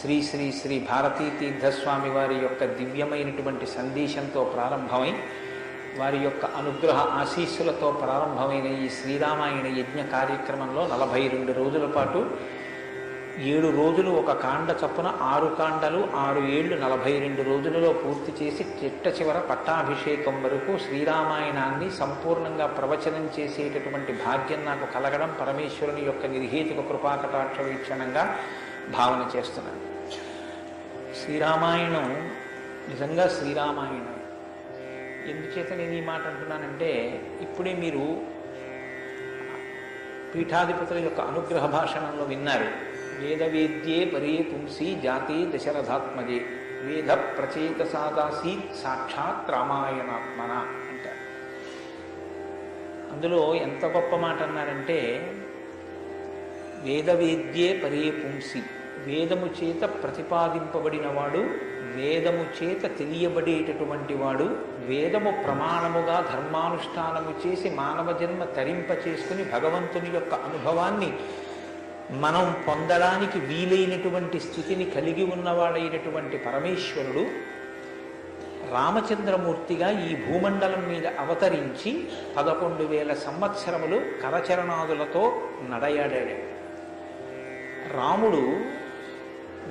శ్రీ శ్రీ శ్రీ భారతీ తీర్థస్వామి వారి యొక్క దివ్యమైనటువంటి సందేశంతో ప్రారంభమై వారి యొక్క అనుగ్రహ ఆశీస్సులతో ప్రారంభమైన ఈ శ్రీరామాయణ యజ్ఞ కార్యక్రమంలో 42 రోజుల పాటు 7 రోజులు ఒక కాండ చొప్పున 6 కాండలు 6 ఏళ్ళు 42 రోజులలో పూర్తి చేసి చిట్ట చివర పట్టాభిషేకం వరకు శ్రీరామాయణాన్ని సంపూర్ణంగా ప్రవచనం చేసేటటువంటి భాగ్యం నాకు కలగడం పరమేశ్వరుని యొక్క నిర్హేతుక కృపాకటాక్ష వీక్షణంగా భావన చేస్తున్నాను. శ్రీరామాయణం నిజంగా శ్రీరామాయణం. ఎందుచేత నేను ఈ మాట అంటున్నానంటే, ఇప్పుడే మీరు పీఠాధిపతుల యొక్క అనుగ్రహ భాషణంలో విన్నారు. వేదవేద్యే పరే పుంసి జాతే దశరథాత్మజే వేద ప్రచేత సాదాసీత్ సాక్షాత్ రామాయణాత్మన అంటారు. అందులో ఎంత గొప్ప మాట అన్నారంటే, వేదవేద్యే పరే పుంసి, వేదము చేత ప్రతిపాదింపబడినవాడు, వేదము చేత తెలియబడేటటువంటి వాడు, వేదము ప్రమాణముగా ధర్మానుష్ఠానము చేసి మానవ జన్మ తరింప చేసుకుని భగవంతుని యొక్క అనుభవాన్ని మనం పొందడానికి వీలైనటువంటి స్థితిని కలిగి ఉన్నవాడైనటువంటి పరమేశ్వరుడు రామచంద్రమూర్తిగా ఈ భూమండలం మీద అవతరించి 11,000 సంవత్సరములు కరచరణాదులతో నడయాడాడు. రాముడు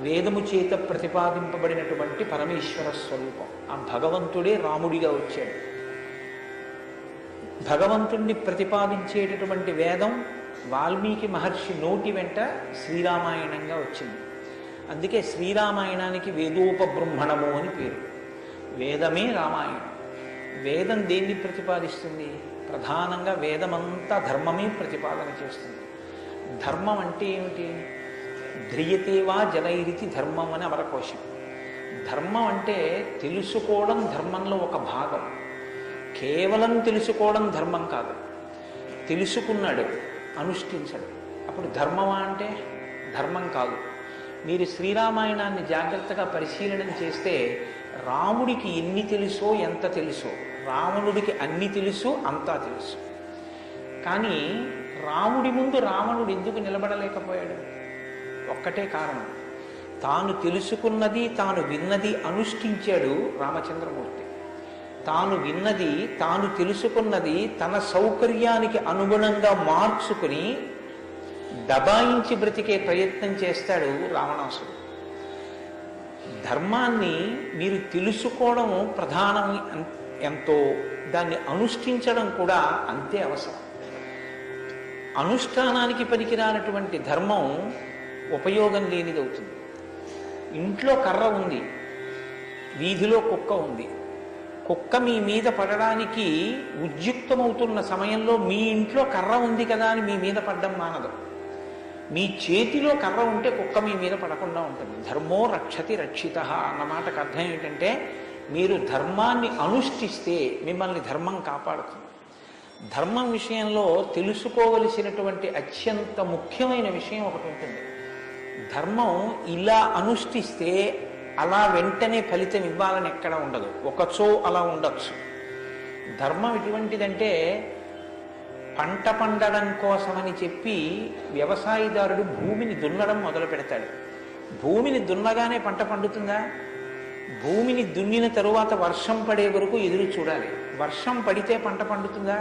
వేదము చేత ప్రతిపాదింపబడినటువంటి పరమేశ్వర స్వరూపం. ఆ భగవంతుడే రాముడిగా వచ్చాడు. భగవంతుణ్ణి ప్రతిపాదించేటటువంటి వేదం వాల్మీకి మహర్షి నోటి వెంట శ్రీరామాయణంగా వచ్చింది. అందుకే శ్రీరామాయణానికి వేదోపబృంహణము అని పేరు. వేదమే రామాయణం. వేదం దేన్ని ప్రతిపాదిస్తుంది? ప్రధానంగా వేదమంతా ధర్మమే ప్రతిపాదన చేస్తుంది. ధర్మం అంటే ఏమిటి? ధ్రియతేవా జనైరితి ధర్మం అని అమరకోశం. ధర్మం అంటే తెలుసుకోవడం ధర్మంలో ఒక భాగం. కేవలం తెలుసుకోవడం ధర్మం కాదు. తెలుసుకున్నాడు, అనుష్ఠించడు, అప్పుడు ధర్మమా అంటే ధర్మం కాదు. మీరు శ్రీరామాయణాన్ని జాగ్రత్తగా పరిశీలన చేస్తే రాముడికి ఎన్ని తెలుసో ఎంత తెలుసో, రావణుడికి అన్ని తెలుసు అంతా తెలుసు. కానీ రాముడి ముందు రావణుడు ఎందుకు నిలబడలేకపోయాడు? ఒక్కటే కారణం, తాను తెలుసుకున్నది తాను విన్నది అనుష్ఠించాడు రామచంద్రమూర్తి. తాను విన్నది తాను తెలుసుకున్నది తన సౌకర్యానికి అనుగుణంగా మార్చుకుని దబాయించి బ్రతికే ప్రయత్నం చేస్తాడు రావణాసుడు. ధర్మాన్ని మీరు తెలుసుకోవడం ప్రధానం ఎంతో, దాన్ని అనుష్ఠించడం కూడా అంతే అవసరం. అనుష్ఠానానికి పనికిరానటువంటి ధర్మం ఉపయోగం లేనిదవుతుంది. ఇంట్లో కర్ర ఉంది, వీధిలో కుక్క ఉంది. కుక్క మీ మీద పడడానికి ఉద్యుక్తమవుతున్న సమయంలో మీ ఇంట్లో కర్ర ఉంది కదా అని మీ మీద పడ్డం మానదు. మీ చేతిలో కర్ర ఉంటే కుక్క మీ మీద పడకుండా ఉంటుంది. ధర్మో రక్షతి రక్షిత అన్న మాటకు అర్థం ఏంటంటే, మీరు ధర్మాన్ని అనుష్ఠిస్తే మిమ్మల్ని ధర్మం కాపాడుతుంది. ధర్మం విషయంలో తెలుసుకోవలసినటువంటి అత్యంత ముఖ్యమైన విషయం ఒకటి ఉంటుంది. ధర్మం ఇలా అనుష్ఠిస్తే అలా వెంటనే ఫలితం ఇవ్వాలని ఎక్కడ ఉండదు. ఒకచో అలా ఉండొచ్చు. ధర్మం ఎటువంటిదంటే, పంట పండడం కోసమని చెప్పి వ్యవసాయదారుడు భూమిని దున్నడం మొదలు పెడతాడు. భూమిని దున్నగానే పంట పండుతుందా? భూమిని దున్నిన తరువాత వర్షం పడే వరకు ఎదురు చూడాలి. వర్షం పడితే పంట పండుతుందా?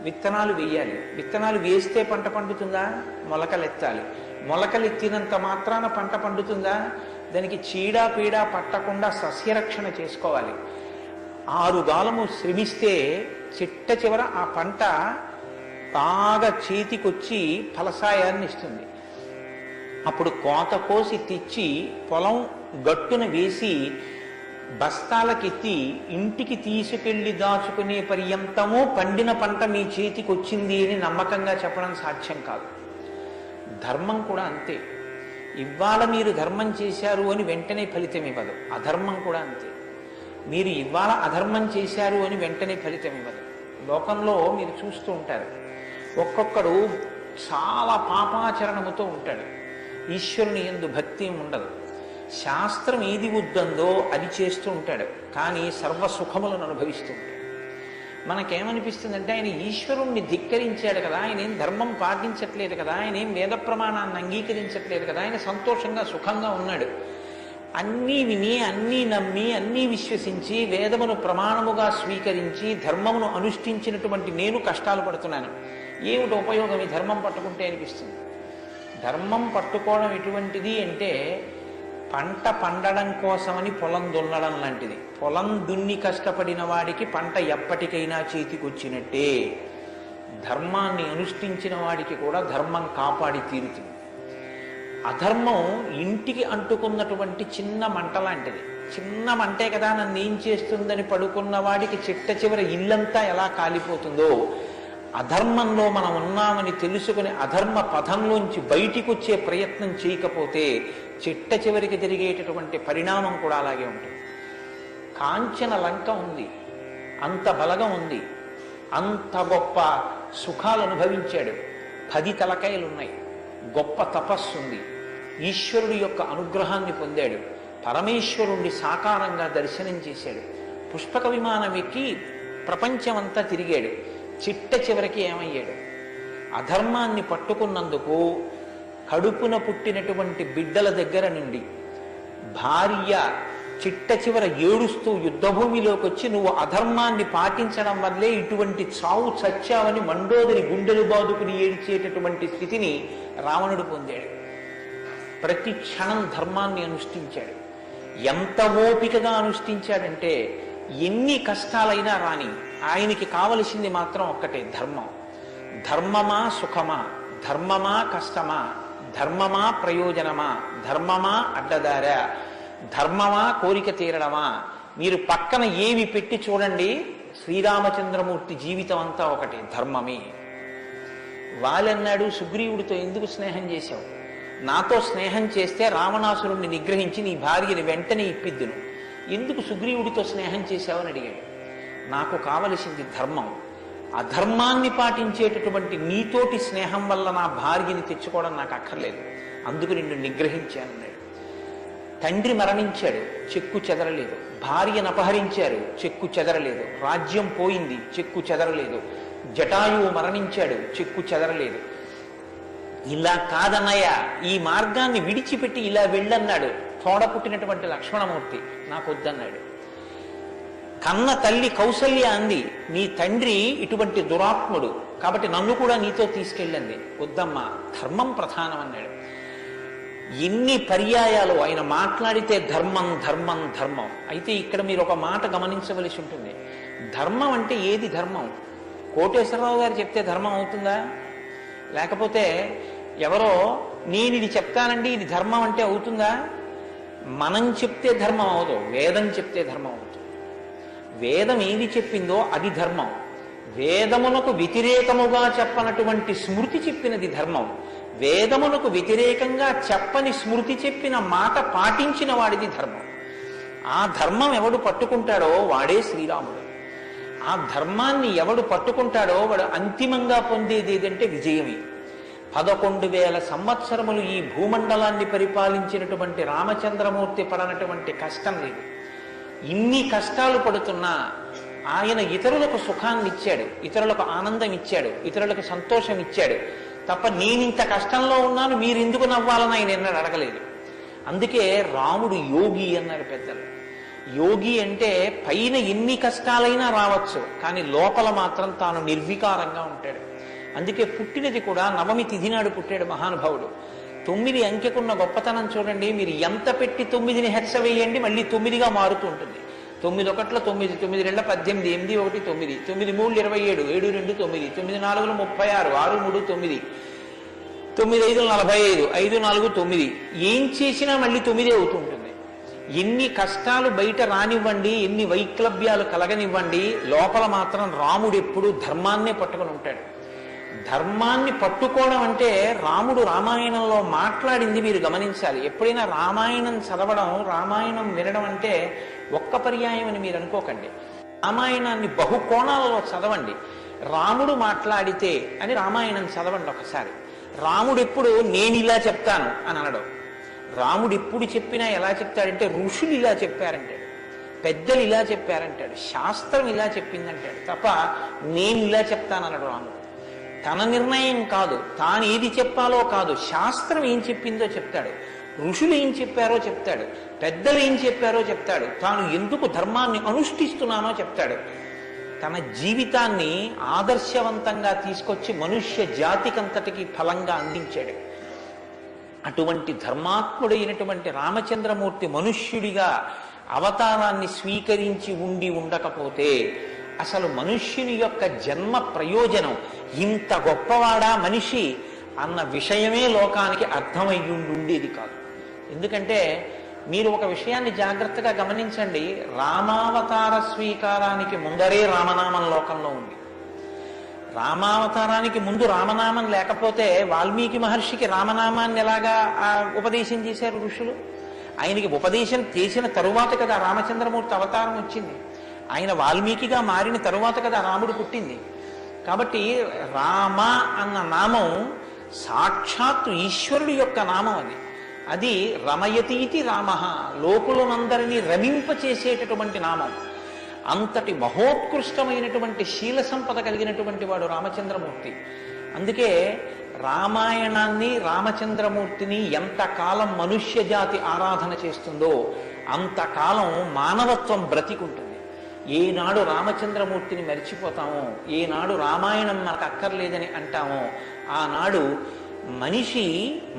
విత్తనాలు వేయాలి. విత్తనాలు వేస్తే పంట పండుతుందా? మొలకలెత్తాలి. మొలకలెత్తినంత మాత్రాన పంట పండుతుందా? దానికి చీడా పీడా పట్టకుండా సస్యరక్షణ చేసుకోవాలి. 6 గాలము శ్రమిస్తే చిట్ట చివర ఆ పంట బాగా చేతికొచ్చి ఫలసాయాన్ని ఇస్తుంది. అప్పుడు కోత కోసి తెచ్చి పొలం గట్టున వేసి బస్తాలకెత్తి ఇంటికి తీసుకెళ్లి దాచుకునే పర్యంతమూ పండిన పంట మీ చేతికి వచ్చింది అని నమ్మకంగా చెప్పడం సాధ్యం కాదు. ధర్మం కూడా అంతే. ఇవాళ మీరు ధర్మం చేశారు అని వెంటనే ఫలితం ఇవ్వదు. అధర్మం కూడా అంతే. మీరు ఇవాళ అధర్మం చేశారు అని వెంటనే ఫలితం ఇవ్వదు. లోకంలో మీరు చూస్తూ ఉంటారు, ఒక్కొక్కడు చాలా పాపాచరణముతో ఉంటాడు. ఈశ్వరుని యందు భక్తి ఉండదు. శాస్త్రం ఏది వద్దందో అది చేస్తూ ఉంటాడు, కానీ సర్వసుఖములను అనుభవిస్తూ ఉంటాడు. మనకేమనిపిస్తుందంటే ఆయన ఈశ్వరుణ్ణి ధిక్కరించాడు కదా, ఆయన ఏం ధర్మం పాటించట్లేదు కదా, ఆయన ఏం వేద ప్రమాణాన్ని అంగీకరించట్లేదు కదా, ఆయన సంతోషంగా సుఖంగా ఉన్నాడు. అన్నీ విని అన్నీ నమ్మి అన్నీ విశ్వసించి వేదమును ప్రమాణముగా స్వీకరించి ధర్మమును అనుష్ఠించినటువంటి నేను కష్టాలు పడుతున్నాను. ఏమిటి ఉపయోగం ఈ ధర్మం పట్టుకుంటే అనిపిస్తుంది. ధర్మం పట్టుకోవడం ఎటువంటిది అంటే పంట పండడం కోసమని పొలం దున్నడం లాంటిది. పొలం దున్ని కష్టపడిన వాడికి పంట ఎప్పటికైనా చేతికొచ్చినట్టే. ధర్మాన్ని అనుష్ఠించిన వాడికి కూడా ధర్మం కాపాడి తీరుతుంది. అధర్మం ఇంటికి అంటుకున్నటువంటి చిన్న మంట లాంటిది. చిన్న మంటే కదా నన్ను ఏం చేస్తుందని పడుకున్న వాడికి చిట్ట చివర ఇల్లంతా ఎలా కాలిపోతుందో, అధర్మంలో మనం ఉన్నామని తెలుసుకుని అధర్మ పథంలోంచి బయటికి వచ్చే ప్రయత్నం చేయకపోతే చిట్ట చివరికి జరిగేటటువంటి పరిణామం కూడా అలాగే ఉంటుంది. కాంచన లంక ఉంది, అంత బలగం ఉంది, అంత గొప్ప సుఖాలు అనుభవించాడు, 10 తలకాయలున్నాయి, గొప్ప తపస్సు ఉంది, ఈశ్వరుడి యొక్క అనుగ్రహాన్ని పొందాడు, పరమేశ్వరుణ్ణి సాకారంగా దర్శనం చేశాడు, పుష్పక విమానం ఎక్కి ప్రపంచమంతా తిరిగాడు. చిట్ట చివరికి ఏమయ్యాడు? అధర్మాన్ని పట్టుకున్నందుకు కడుపున పుట్టినటువంటి బిడ్డల దగ్గర నుండి భార్య చిట్ట చివర ఏడుస్తూ యుద్ధభూమిలోకి వచ్చి నువ్వు అధర్మాన్ని పాటించడం వల్లే ఇటువంటి చావు చచ్చావని మండోదరి గుండెలు బాదుకుని ఏడ్చేటటువంటి స్థితిని రావణుడు పొందాడు. ప్రతి క్షణం ధర్మాన్ని అనుష్ఠించాడు. ఎంత ఓపికగా అనుష్ఠించాడంటే ఎన్ని కష్టాలైనా రాని ఆయనకి కావలసింది మాత్రం ఒక్కటే, ధర్మం. ధర్మమా సుఖమా, ధర్మమా కష్టమా, ధర్మమా ప్రయోజనమా, ధర్మమా అడ్డదారా, ధర్మమా కోరిక తీరడమా, మీరు పక్కన ఏవి పెట్టి చూడండి, శ్రీరామచంద్రమూర్తి జీవితం అంతా ఒకటి, ధర్మమే. వాళ్ళన్నాడు సుగ్రీవుడితో ఎందుకు స్నేహం చేశావు? నాతో స్నేహం చేస్తే రావణాసురుణ్ణి నిగ్రహించి నీ భార్యని వెంటనే ఇప్పిద్దును, ఎందుకు సుగ్రీవుడితో స్నేహం చేశావని అడిగాడు. నాకు కావలసింది ధర్మం. అధర్మాన్ని పాటించేటటువంటి నీతోటి స్నేహం వల్ల నా భార్యని తెచ్చుకోవడం నాకు అక్కర్లేదు, అందుకు నిన్ను నిగ్రహించానన్నాడు. తండ్రి మరణించాడు, చెక్కు చెదరలేదు. భార్యను అపహరించారు, చెక్కు చెదరలేదు. రాజ్యం పోయింది, చెక్కు చెదరలేదు. జటాయువు మరణించాడు, చెక్కు చెదరలేదు. ఇలా కాదన్నయ్య, ఈ మార్గాన్ని విడిచిపెట్టి ఇలా వెళ్ళన్నాడు. తోడ పుట్టినటువంటి లక్ష్మణమూర్తి నాకు వద్దన్నాడు. కన్న తల్లి కౌసల్య అంది, నీ తండ్రి ఇటువంటి దురాత్ముడు కాబట్టి నన్ను కూడా నీతో తీసుకెళ్ళండి. వద్దమ్మా, ధర్మం ప్రధానం అన్నాడు. ఎన్ని పర్యాయాలు ఆయన మాట్లాడితే ధర్మం ధర్మం ధర్మం. అయితే ఇక్కడ మీరు ఒక మాట గమనించవలసి ఉంటుంది. ధర్మం అంటే ఏది ధర్మం? కోటేశ్వరరావు గారు చెప్తే ధర్మం అవుతుందా? లేకపోతే ఎవరో నేను ఇది చెప్తానండి ఇది ధర్మం అంటే అవుతుందా? మనం చెప్తే ధర్మం అవదు, వేదం చెప్తే ధర్మం అవుతుంది. వేదం ఏది చెప్పిందో అది ధర్మం. వేదమునకు వ్యతిరేకముగా చెప్పనటువంటి స్మృతి చెప్పినది ధర్మం. వేదమునకు వ్యతిరేకంగా చెప్పని స్మృతి చెప్పిన మాట పాటించిన వాడిది ధర్మం. ఆ ధర్మం ఎవడు పట్టుకుంటాడో వాడే శ్రీరాముడు. ఆ ధర్మాన్ని ఎవడు పట్టుకుంటాడో వాడు అంతిమంగా పొందేది ఏదంటే విజయమే. 11,000 సంవత్సరములు ఈ భూమండలాన్ని పరిపాలించినటువంటి రామచంద్రమూర్తి పడనటువంటి కష్టం లేదు. ఇన్ని కష్టాలు పడుతున్నా ఆయన ఇతరులకు సుఖాన్ని ఇచ్చాడు, ఇతరులకు ఆనందం ఇచ్చాడు, ఇతరులకు సంతోషం ఇచ్చాడు తప్ప నేనింత కష్టంలో ఉన్నాను మీరు ఎందుకు నవ్వాలని ఆయన ఎన్నడూ అడగలేదు. అందుకే రాముడు యోగి అన్నారు పెద్దలు. యోగి అంటే పైన ఎన్ని కష్టాలైనా రావచ్చు, కానీ లోపల మాత్రం తాను నిర్వికారంగా ఉంటాడు. అందుకే పుట్టినది కూడా నవమి తిథి నాడు పుట్టాడు మహానుభావుడు. 9 అంకెకున్న గొప్పతనం చూడండి. మీరు ఎంత పెట్టి 9ని హెచ్చ వేయండి మళ్ళీ 9గా మారుతూ ఉంటుంది. 9 ఒకట్ల 9, 9 2 18, 8 1 9, 9 3 27, 7 2 9, 9 4 36, 6 3 9, 9 5 45, 5 4 9. ఏం చేసినా మళ్ళీ 9 అవుతూ ఉంటుంది. ఎన్ని కష్టాలు బయట రానివ్వండి, ఎన్ని వైక్లభ్యాలు కలగనివ్వండి, లోపల మాత్రం రాముడు ఎప్పుడూ ధర్మాన్నే పట్టుకుని ఉంటాడు. ధర్మాన్ని పట్టుకోవడం అంటే రాముడు రామాయణంలో మాట్లాడింది మీరు గమనించాలి. ఎప్పుడైనా రామాయణం చదవడం, రామాయణం వినడం అంటే ఒక్క పర్యాయం అని మీరు అనుకోకండి. రామాయణాన్ని బహుకోణాలలో చదవండి. రాముడు మాట్లాడితే అని రామాయణం చదవండి ఒకసారి. రాముడు ఎప్పుడు నేను ఇలా చెప్తాను అని అనడం. రాముడు ఎప్పుడు చెప్పినా ఎలా చెప్తాడంటే ఋషులు ఇలా చెప్పారంటాడు. పెద్దలు ఇలా చెప్పారంటాడు, శాస్త్రం ఇలా చెప్పిందంటాడు తప్ప నేను ఇలా చెప్తానన్నాడు రాముడు. తన నిర్ణయం కాదు, తాను ఏది చెప్పాలో కాదు, శాస్త్రం ఏం చెప్పిందో చెప్తాడు, ఋషులు ఏం చెప్పారో చెప్తాడు, పెద్దలు ఏం చెప్పారో చెప్తాడు, తాను ఎందుకు ధర్మాన్ని అనుష్ఠిస్తున్నానో చెప్తాడు. తన జీవితాన్ని ఆదర్శవంతంగా తీసుకొచ్చి మనుష్య జాతికంతటికి ఫలంగా అందించాడు. అటువంటి ధర్మాత్ముడైనటువంటి రామచంద్రమూర్తి మనుష్యుడిగా అవతారాన్ని స్వీకరించి ఉండకపోతే అసలు మనుష్యుని యొక్క జన్మ ప్రయోజనం ఇంత గొప్పవాడా మనిషి అన్న విషయమే లోకానికి అర్థమయ్యుండేది కాదు. ఎందుకంటే మీరు ఒక విషయాన్ని జాగ్రత్తగా గమనించండి, రామావతార స్వీకారానికి ముందరే రామనామం లోకంలో ఉంది. రామావతారానికి ముందు రామనామం లేకపోతే వాల్మీకి మహర్షికి రామనామాన్ని ఎలాగా ఉపదేశం చేశారు ఋషులు? ఆయనకి ఉపదేశం చేసిన తరువాత కదా రామచంద్రమూర్తి అవతారం వచ్చింది. ఆయన వాల్మీకిగా మారిన తరువాత కదా రాముడు పుట్టింది. కాబట్టి రామ అన్న నామం సాక్షాత్తు ఈశ్వరుడి యొక్క నామం. అది రమయతీతి రామ, లోకులనందరినీ రమింపచేసేటటువంటి నామం. అంతటి మహోత్కృష్టమైనటువంటి శీల సంపద కలిగినటువంటి వాడు రామచంద్రమూర్తి. అందుకే రామాయణాన్ని రామచంద్రమూర్తిని ఎంతకాలం మనుష్య జాతి ఆరాధన చేస్తుందో అంతకాలం మానవత్వం బ్రతికుంటుంది. ఏనాడు రామచంద్రమూర్తిని మరిచిపోతామో, ఏనాడు రామాయణం మనకు అక్కర్లేదని అంటామో, ఆనాడు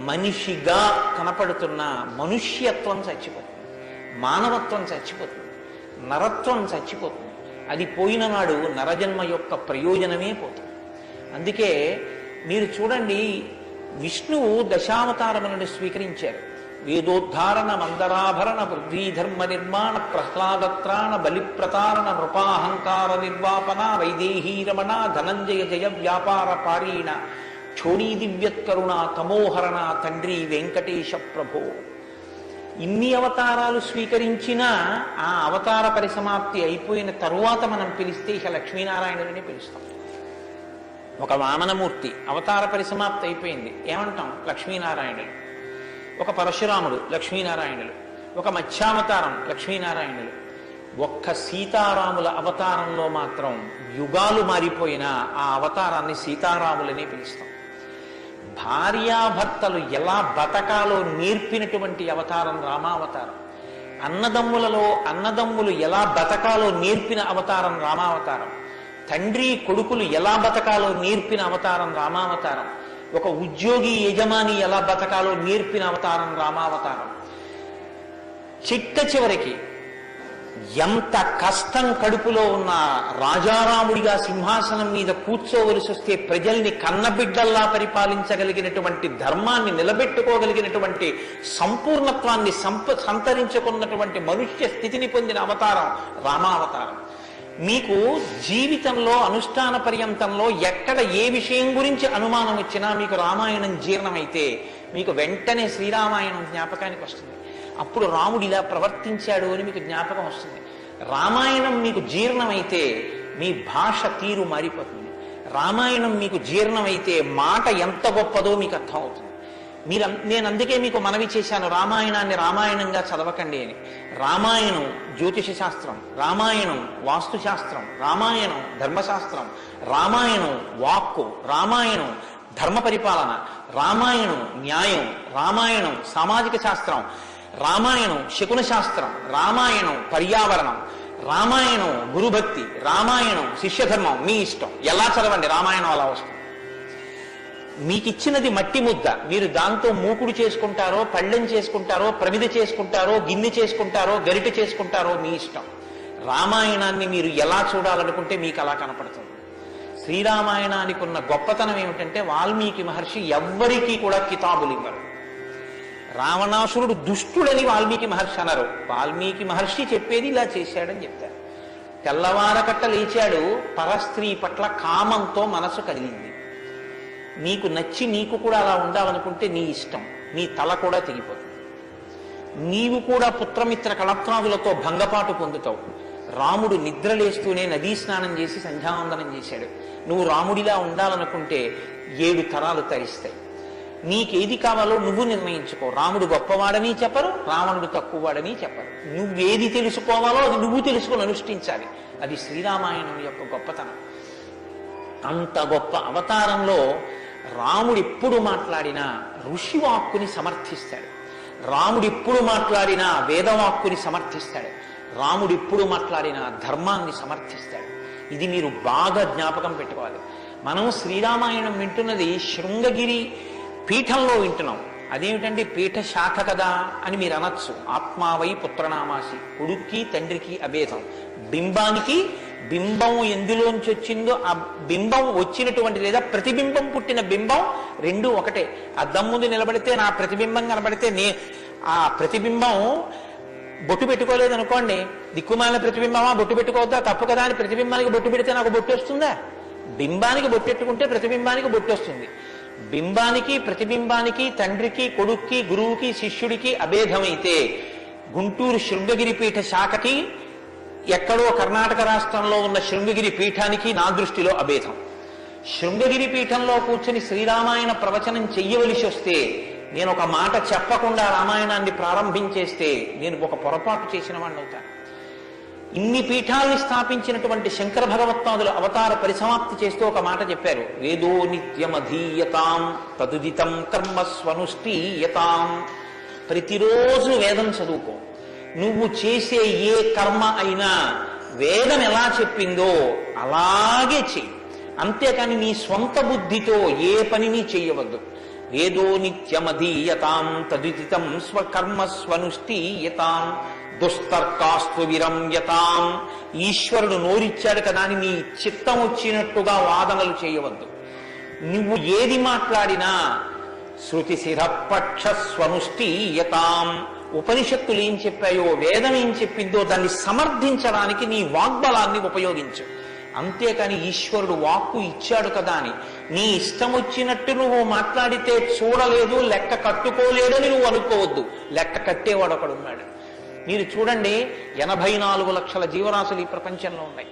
మనిషిగా కనపడుతున్న మనుష్యత్వం చచ్చిపోతుంది, మానవత్వం చచ్చిపోతుంది, నరత్వం చచ్చిపోతుంది. అది పోయిన నాడు నరజన్మ యొక్క ప్రయోజనమే పోతుంది. అందుకే మీరు చూడండి, విష్ణువు దశావతారములను స్వీకరించారు. వేదోద్ధారణ, మందరాభరణ, పృథ్వీధర్మ నిర్మాణ, ప్రహ్లాదత్రాణ, బలిప్రతారణ, నృపాహంకార నిర్వాపన, వైదేహీరమణ, ధనంజయ జయ వ్యాపార పారీణ, క్షోణీ దివ్యత్కరుణ, తమోహరణ, తండ్రి వెంకటేశ ప్రభో. ఇన్ని అవతారాలు స్వీకరించినా ఆ అవతార పరిసమాప్తి అయిపోయిన తరువాత మనం పిలిస్తే ఇక లక్ష్మీనారాయణుడిని పిలుస్తాం. ఒక వామనమూర్తి అవతార పరిసమాప్తి అయిపోయింది, ఏమంటాం? లక్ష్మీనారాయణులు. ఒక పరశురాముడు, లక్ష్మీనారాయణులు. ఒక మత్స్యావతారం, లక్ష్మీనారాయణులు. ఒక్క సీతారాముల అవతారంలో మాత్రం యుగాలు మారిపోయినా ఆ అవతారాన్ని సీతారాములనే పిలుస్తాం. భార్యాభర్తలు ఎలా బతకాలో నేర్పినటువంటి అవతారం రామావతారం. అన్నదమ్ములు ఎలా బతకాలో నేర్పిన అవతారం రామావతారం. తండ్రి కొడుకులు ఎలా బతకాలో నేర్పిన అవతారం రామావతారం. ఒక ఉద్యోగి యజమాని ఎలా బతకాలో నేర్పిన అవతారం రామావతారం. చివరికి ఎంత కష్టం కడుపులో ఉన్న రాజారాముడిగా సింహాసనం మీద కూర్చోవలసి వస్తే ప్రజల్ని కన్నబిడ్డల్లా పరిపాలించగలిగినటువంటి, ధర్మాన్ని నిలబెట్టుకోగలిగినటువంటి, సంపూర్ణత్వాన్ని సంతరించుకున్నటువంటి మనుష్య స్థితిని పొందిన అవతారం రామావతారం. మీకు జీవితంలో అనుష్ఠాన పర్యంతంలో ఎక్కడ ఏ విషయం గురించి అనుమానం వచ్చినా మీకు రామాయణం జీర్ణమైతే మీకు వెంటనే శ్రీరామాయణం జ్ఞాపకానికి వస్తుంది. అప్పుడు రాముడు ఇలా ప్రవర్తించాడు అని మీకు జ్ఞాపకం వస్తుంది. రామాయణం మీకు జీర్ణమైతే మీ భాష తీరు మారిపోతుంది. రామాయణం మీకు జీర్ణమైతే మాట ఎంత గొప్పదో మీకు అర్థం అవుతుంది. నేను అందుకే మీకు మనవి చేశాను, రామాయణాన్ని రామాయణంగా చదవకండి అని. రామాయణం జ్యోతిష శాస్త్రం, రామాయణం వాస్తు శాస్త్రం, రామాయణం ధర్మశాస్త్రం, రామాయణం వాక్కు, రామాయణం ధర్మ పరిపాలన, రామాయణం న్యాయం, రామాయణం సామాజిక శాస్త్రం, రామాయణం శకున శాస్త్రం, రామాయణం పర్యావరణం, రామాయణం గురుభక్తి, రామాయణం శిష్యధర్మం. మీ ఇష్టం, ఎలా చదవండి, రామాయణం అలా వస్తుంది. మీకిచ్చినది మట్టి ముద్ద, మీరు దాంతో మూకుడు చేసుకుంటారో, పళ్ళెం చేసుకుంటారో, ప్రమిద చేసుకుంటారో, గిన్నె చేసుకుంటారో, గరిటె చేసుకుంటారో మీ ఇష్టం. రామాయణాన్ని మీరు ఎలా చూడాలనుకుంటే మీకు అలా కనపడుతుంది. శ్రీరామాయణానికి ఉన్న గొప్పతనం ఏమిటంటే వాల్మీకి మహర్షి ఎవ్వరికీ కూడా కితాబులు ఇవ్వరు. రావణాసురుడు దుష్టుడని వాల్మీకి మహర్షి అన్నారు. వాల్మీకి మహర్షి చెప్పేది ఇలా చేశాడని చెప్తారు. తెల్లవారకట్ట లేచాడు, పరస్త్రీ పట్ల కామంతో మనసు కలిగింది. నీకు నచ్చి నీకు కూడా అలా ఉండాలనుకుంటే నీ ఇష్టం, నీ తల కూడా తెగిపోతుంది. నీవు కూడా పుత్రమిత్ర కళత్రాదులతో భంగపాటు పొందుతావు. రాముడు నిద్రలేస్తూనే నదీ స్నానం చేసి సంధ్యావందనం చేశాడు. నువ్వు రాముడిలా ఉండాలనుకుంటే 7 తరాలు తరిస్తాయి. నీకేది కావాలో నువ్వు నిర్ణయించుకో. రాముడు గొప్పవాడని చెప్పరు, రావణుడు తక్కువవాడని చెప్పరు. నువ్వేది తెలుసుకోవాలో అది నువ్వు తెలుసుకొని అనుష్ఠించాలి. అది శ్రీరామాయణం యొక్క గొప్పతనం. అంత గొప్ప అవతారంలో రాముడు ఎప్పుడు మాట్లాడినా ఋషివాక్కుని సమర్థిస్తాడు, రాముడు ఎప్పుడు మాట్లాడినా వేదవాక్కుని సమర్థిస్తాడు, రాముడు ఎప్పుడు మాట్లాడినా ధర్మాన్ని సమర్థిస్తాడు. ఇది మీరు బాగా జ్ఞాపకం పెట్టుకోవాలి. మనం శ్రీరామాయణం వింటున్నది శృంగగిరి పీఠంలో వింటున్నాం. అదేమిటండి పీఠ శాఖ కదా అని మీరు అనొచ్చు. ఆత్మావై పుత్రనామాసి, కొడుక్కి తండ్రికి అభేదం. బింబానికి బింబం ఎందులోంచి వచ్చిందో ఆ బింబం వచ్చినటువంటి లేదా ప్రతిబింబం పుట్టిన బింబం రెండు ఒకటే. అద్దం ముందు నిలబడితే నా ప్రతిబింబం కనబడితే ఆ ప్రతిబింబం బొట్టు పెట్టుకోలేదు అనుకోండి, దిక్కుమాలిన ప్రతిబింబమా బొట్టు పెట్టుకోవద్దా తప్పు కదా అని ప్రతిబింబానికి బొట్టు పెడితే నాకు బొట్టు వస్తుందా? బింబానికి బొట్టెట్టుకుంటే ప్రతిబింబానికి బొట్టు వస్తుంది. బింబానికి ప్రతిబింబానికి తండ్రికి కొడుక్కి గురువుకి శిష్యుడికి అభేదమైతే గుంటూరు శృంగగిరి పీఠ శాఖకి ఎక్కడో కర్ణాటక రాష్ట్రంలో ఉన్న శృంగగిరి పీఠానికి నా దృష్టిలో అభేదం. శృంగగిరి పీఠంలో కూర్చుని శ్రీరామాయణ ప్రవచనం చెయ్యవలసి వస్తే నేను ఒక మాట చెప్పకుండా రామాయణాన్ని ప్రారంభించేస్తే నేను ఒక పొరపాటు చేసిన వాడిని అవుతాను. ఇన్ని పీఠాల్ని స్థాపించినటువంటి శంకర భగవత్పాదులు అవతార పరిసమాప్తి చేస్తూ ఒక మాట చెప్పారు. వేదో నిత్యమధీయతాం తదుదితం కర్మస్వనుష్ఠీయతాం. ప్రతిరోజు వేదం చదువుకో. నువ్వు చేసే ఏ కర్మ అయినా వేదం ఎలా చెప్పిందో అలాగే చెయ్యి, అంతేకాని నీ స్వంత బుద్ధితో ఏ పనిని చెయ్యవద్దు. వేదో నిత్యమధీయతాం తదుదితం స్వకర్మస్వనుష్ఠీయతాం దుస్తర్కాస్తు విరమ్యతాం. ఈశ్వరుడు నోరిచ్చాడు కదా అని నీ చిత్తం వచ్చినట్టుగా వాదనలు చేయవద్దు. నువ్వు ఏది మాట్లాడినా శృతిశిరపక్ష స్వనుష్ఠీయతాం. ఉపనిషత్తులు ఏం చెప్పాయో వేదం ఏం చెప్పిందో దాన్ని సమర్థించడానికి నీ వాగ్బలాన్ని ఉపయోగించు. అంతేకాని ఈశ్వరుడు వాక్కు ఇచ్చాడు కదా అని నీ ఇష్టం వచ్చినట్టు నువ్వు మాట్లాడితే చూడలేదు లెక్క కట్టుకోలేడని నువ్వు అనుకోవద్దు. లెక్క కట్టేవాడు ఒకడున్నాడు. మీరు చూడండి, 84 లక్షల జీవరాశులు ఈ ప్రపంచంలో ఉన్నాయి.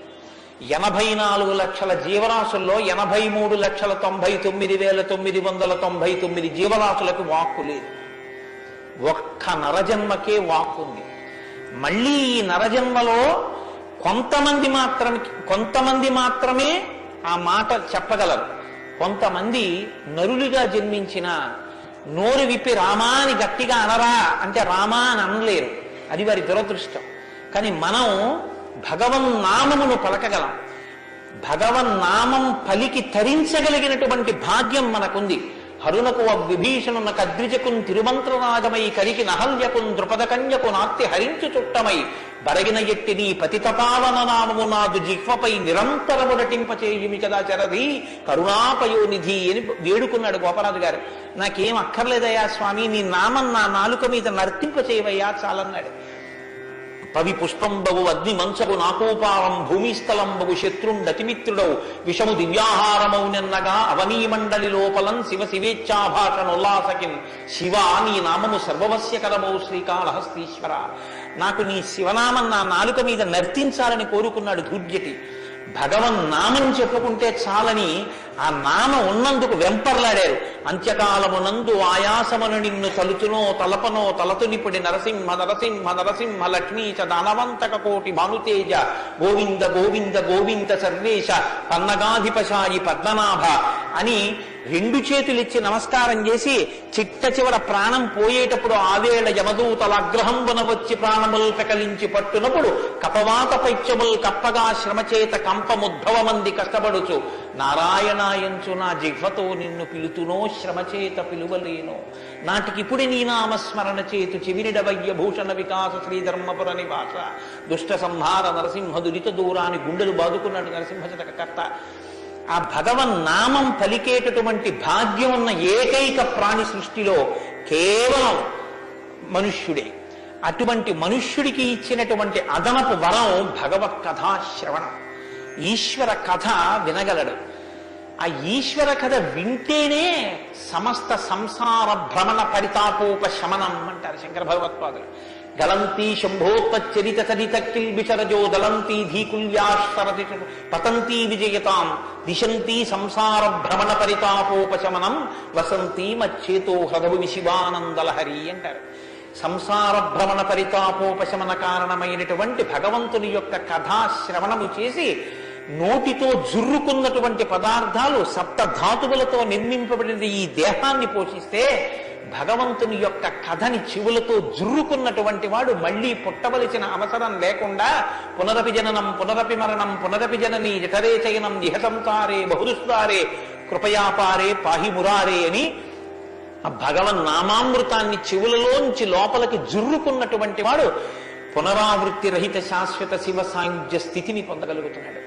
84 లక్షల జీవరాశుల్లో 83,99,999 జీవరాశులకు వాక్కు లేదు. ఒక్క నరజన్మకే వాక్కు ఉంది. మళ్ళీ ఈ నరజన్మలో కొంతమంది మాత్రమే ఆ మాట చెప్పగలరు. కొంతమంది నరులుగా జన్మించిన నోరు విప్పి రామా అని గట్టిగా అనరా అంటే రామా అని అనలేరు. అది వారి దురదృష్టం. కానీ మనం భగవన్నామమును పలకగలం. భగవన్నామం పలికి తరించగలిగినటువంటి భాగ్యం మనకుంది. హరునకు విభీషణున కద్రిజకున్ తిరుమంత్రరాజమై కరికి నహల్యకున్ ద్రుపద కన్యకు నాత్తి హరించు చుట్టమై బరగిన ఎట్టి నీ పతితపావన నామము నాదు జిహ్వపై నిరంతరము నటింపచేయుమి కదా చరది కరుణాపయోనిధి అని వేడుకున్నాడు గోపరాజు గారు. నాకేం అక్కర్లేదయ్యా స్వామి, నీ నామం నా నాలుక మీద నర్తింపచేయవయ్యా చాలన్నాడు. పవి పుష్పంబగు అగ్ని మంచగు నాకోపారం భూమిస్థలంబగు శత్రుండతిమిత్రుడవు విషము దివ్యాహారమౌనెన్నగా అవనీమండలి లోపలం శివ శివేచ్ఛాభాషణోల్లాసకిన్ శివ నీ నామము సర్వవస్యకరమౌ శ్రీకాళహస్తీశ్వర. నాకు నీ శివనామం నా నాలుక మీద నర్తించాలని కోరుకున్నాడు ధూర్జటి. భగవన్నామం చెప్పుకుంటే చాలని ఆ నామం ఉన్నందుకు వెంపర్లాడారు. అంత్యకాలమునందు ఆయాసమును నిన్ను తలుచునో తలపనో తలతునిపుడి నరసింహ నరసింహ నరసింహ లక్ష్మీ చ దానవంతక కోటి భానుతేజ గోవింద గోవింద గోవింద సర్వేశ పన్నగాధిపశాయి పద్మనాభ అని 2 చేతులిచ్చి నమస్కారం చేసి చిట్ట చివర ప్రాణం పోయేటప్పుడు ఆవేళ యమదూతల అగ్రహంబున వచ్చి ప్రాణములు పెకలించి పట్టునప్పుడు కపవాత పైత్యములు కప్పగా శ్రమచేత కంపముద్భవమంది కష్టపడుచు నారాయణాయంచు నా జిహ్వతో నిన్ను పిలుతునో శ్రమచేత పిలువలేనో నాటికిపుడి నీ నామస్మరణ చేతు చివినిడవయ్య భూషణ వికాస శ్రీధర్మపుర నివాస దుష్ట సంహార నరసింహ దురిత దూరాన్ని గుండెలు బాదుకున్నాడు నరసింహశతక కర్త. ఆ భగవన్నామం పలికేటటువంటి భాగ్యం ఉన్న ఏకైక ప్రాణి సృష్టిలో కేవలం మనుష్యుడే. అటువంటి మనుష్యుడికి ఇచ్చినటువంటి అదనపు వరం భగవత్ కథాశ్రవణం. ఈశ్వర కథ వినగలడు. ఆ ఈశ్వర కథ వింటేనే సమస్త సంసార భ్రమణ పరితాపోపశమనం అంటారు శంకర భగవత్పాదులు. గలంతి శంభోత్పచ్చరిత చరిత కిల్బిచరజో దళంతి ధీకుల్యాస్తరతి పతంతి విజయతాం దిశంతి సంసార భ్రమణ పరితాపోపశమనం వసంతి మచ్చేతో హృదవు విశివానందలహరి అంటారు. సంసార భ్రమణ పరితాపోపశమన కారణమైనటువంటి భగవంతుని యొక్క కథాశ్రవణము చేసి నోటితో జుర్రుకున్నటువంటి పదార్థాలు సప్తధాతువులతో నిర్మింపబడిన ఈ దేహాన్ని పోషిస్తే భగవంతుని యొక్క కథని చెవులతో జుర్రుకున్నటువంటి వాడు మళ్లీ పుట్టవలసిన అవసరం లేకుండా పునరపి జననం పునరపి మరణం పునరపి జనని జఠరే చయనం నిహతంతారే బహురుస్తారే కృపయాపారే పాహి మురారే అని ఆ భగవన్ నామామృతాన్ని చెవులలోంచి లోపలికి జుర్రుకున్నటువంటి వాడు పునరావృత్తి రహిత శాశ్వత శివ సాయుధ్య స్థితిని పొందగలుగుతున్నాడు.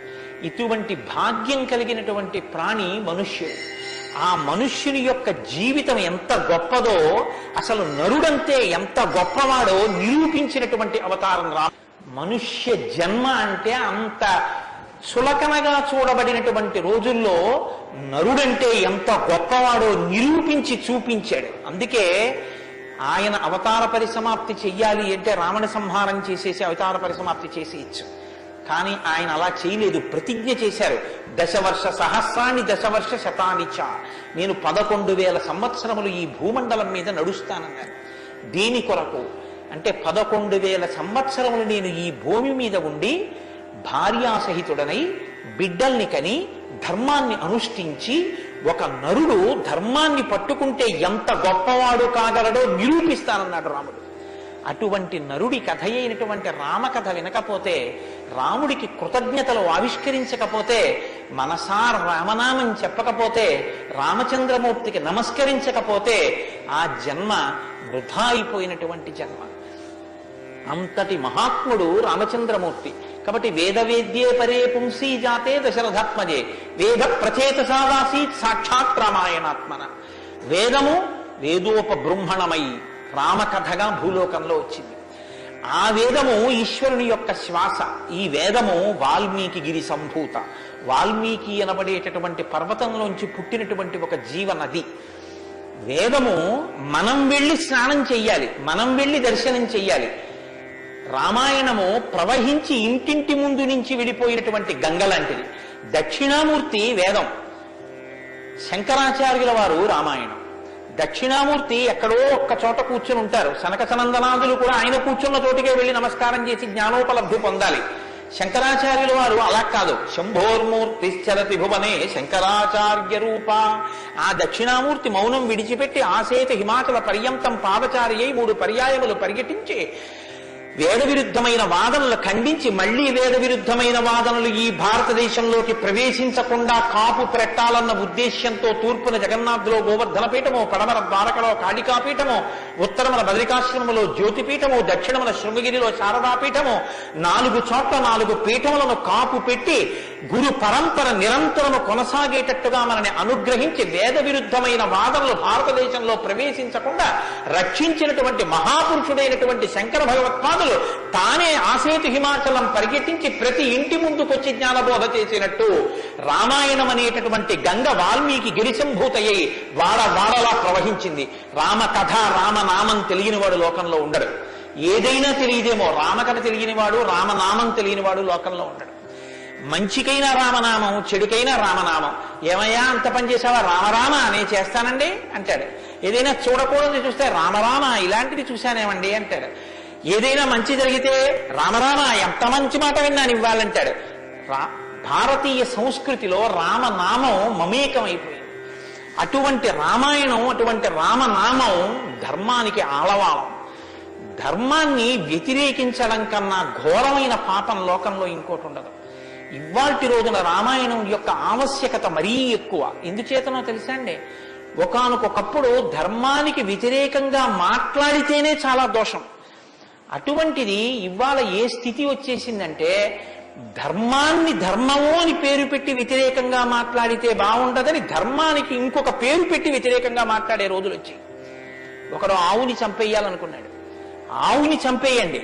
ఇటువంటి భాగ్యం కలిగినటువంటి ప్రాణి మనుష్యుడు. ఆ మనుష్యుని యొక్క జీవితం ఎంత గొప్పదో, అసలు నరుడంతే ఎంత గొప్పవాడో నిరూపించినటువంటి అవతారం రా. మనుష్య జన్మ అంటే అంత సులకనగా చూడబడినటువంటి రోజుల్లో నరుడంటే ఎంత గొప్పవాడో నిరూపించి చూపించాడు. అందుకే ఆయన అవతార పరిసమాప్తి చెయ్యాలి అంటే రావణ సంహారం చేసేసి అవతార పరిసమాప్తి చేసేయచ్చు. కానీ ఆయన అలా చేయలేదు, ప్రతిజ్ఞ చేశారు. దశవర్ష సహస్రాన్ని దశవర్ష శతానిచ, నేను 11,000 సంవత్సరములు ఈ భూమండలం మీద నడుస్తానన్నారు. దేని కొరకు అంటే 11,000 సంవత్సరములు నేను ఈ భూమి మీద ఉండి భార్యాసహితుడనై బిడ్డల్ని కని ధర్మాన్ని అనుష్ఠించి ఒక నరుడు ధర్మాన్ని పట్టుకుంటే ఎంత గొప్పవాడు కాగలడో నిరూపిస్తానన్నాడు రాముడు. అటువంటి నరుడి కథ అయినటువంటి రామకథ వినకపోతే, రాముడికి కృతజ్ఞతలు ఆవిష్కరించకపోతే, మనసార రామనామం చెప్పకపోతే, రామచంద్రమూర్తికి నమస్కరించకపోతే ఆ జన్మ వృధా అయిపోయినటువంటి జన్మ. అంతటి మహాత్ముడు రామచంద్రమూర్తి. కాబట్టి వేదవేద్యే పరే పుంసీ జాతే దశరథాత్మజే వేద ప్రచేతసాదాసీత్ సాక్షాత్ రామాయణాత్మన. వేదము వేదోపబృంహణమై రామకథగా భూలోకంలో వచ్చింది. ఆ వేదము ఈశ్వరుని యొక్క శ్వాస. ఈ వేదము వాల్మీకి గిరి సంభూత. వాల్మీకి అనబడేటటువంటి పర్వతంలోంచి పుట్టినటువంటి ఒక జీవనది. వేదము మనం వెళ్ళి స్నానం చెయ్యాలి, మనం వెళ్ళి దర్శనం చెయ్యాలి. రామాయణము ప్రవహించి ఇంటింటి ముందు నుంచి విడిపోయినటువంటి గంగ లాంటిది. దక్షిణామూర్తి వేదం, శంకరాచార్యుల వారు రామాయణం. దక్షిణామూర్తి ఎక్కడో ఒక్క చోట కూర్చుని ఉంటారు. సనక సనందనాదులు కూడా ఆయన కూర్చున్న చోటికే వెళ్ళి నమస్కారం చేసి జ్ఞానోపలబ్ధి పొందాలి. శంకరాచార్యుల వారు అలా కాదు. శంభోర్మూర్తి చరతి భువనే శంకరాచార్య రూప. ఆ దక్షిణామూర్తి మౌనం విడిచిపెట్టి ఆసేత హిమాచల పర్యంతం పాదచారి అయి 3 పర్యాయములు పరిగెట్టించి వేద విరుద్ధమైన వాదనలు ఖండించి మళ్లీ వేద విరుద్ధమైన వాదనలు ఈ భారతదేశంలోకి ప్రవేశించకుండా కాపు పెట్టాలన్న ఉద్దేశ్యంతో తూర్పున జగన్నాథులో గోవర్ధన పీఠమో, పడమర ద్వారకలో కాళికాపీఠమో, ఉత్తరమున బద్రికాశ్రమములో జ్యోతిపీఠమో, దక్షిణమున శృంగగిరిలో శారదాపీఠమో, 4 చోట్ల 4 పీఠములను కాపు పెట్టి గురు పరంపర నిరంతరము కొనసాగేటట్టుగా మనని అనుగ్రహించి వేద విరుద్ధమైన వాదనలు భారతదేశంలో ప్రవేశించకుండా రక్షించినటువంటి మహాపురుషుడైనటువంటి శంకర భగవత్పాదులు తానే ఆసేతు హిమాచలం పరిగెట్టించి ప్రతి ఇంటి ముందుకొచ్చి జ్ఞానబోధ చేసినట్టు రామాయణం అనేటటువంటి గంగ వాల్మీకి గిరిశంభూతయ్యి వాడలా ప్రవహించింది. రామకథ రామనామం తెలియనివాడు లోకంలో ఉండడు. ఏదైనా తెలియదేమో, రామకథ తెలియనివాడు రామనామం తెలియనివాడు లోకంలో ఉండడు. మంచికైనా రామనామం, చెడుకైనా రామనామం. ఏమయ్యా అంత పని చేసావా? రామరామ నేను చేస్తానండి అంటాడు. ఏదైనా చూడకూడదు చూస్తే రామరామ ఇలాంటిది చూశానేమండి అంటాడు. ఏదైనా మంచి జరిగితే రామరామ ఎంత మంచి మాట విన్నాను ఇవ్వాలంటాడు. భారతీయ సంస్కృతిలో రామనామం మమేకమైపోయింది. అటువంటి రామాయణం, అటువంటి రామనామం ధర్మానికి ఆలవాలం. ధర్మాన్ని వ్యతిరేకించడం కన్నా ఘోరమైన పాపం లోకంలో ఇంకోటి ఉండదు. ఇవాల్టి రోజున రామాయణం యొక్క ఆవశ్యకత మరీ ఎక్కువ. ఎందుచేతనో తెలుసా అండి? ఒకానొకప్పుడు ధర్మానికి వ్యతిరేకంగా మాట్లాడితేనే చాలా దోషం. అటువంటిది ఇవాళ ఏ స్థితి వచ్చేసిందంటే ధర్మాన్ని ధర్మము అని పేరు పెట్టి వ్యతిరేకంగా మాట్లాడితే బాగుండదని ధర్మానికి ఇంకొక పేరు పెట్టి వ్యతిరేకంగా మాట్లాడే రోజులు వచ్చాయి. ఒకడు ఆవుని చంపేయాలనుకున్నాడు. ఆవుని చంపేయండి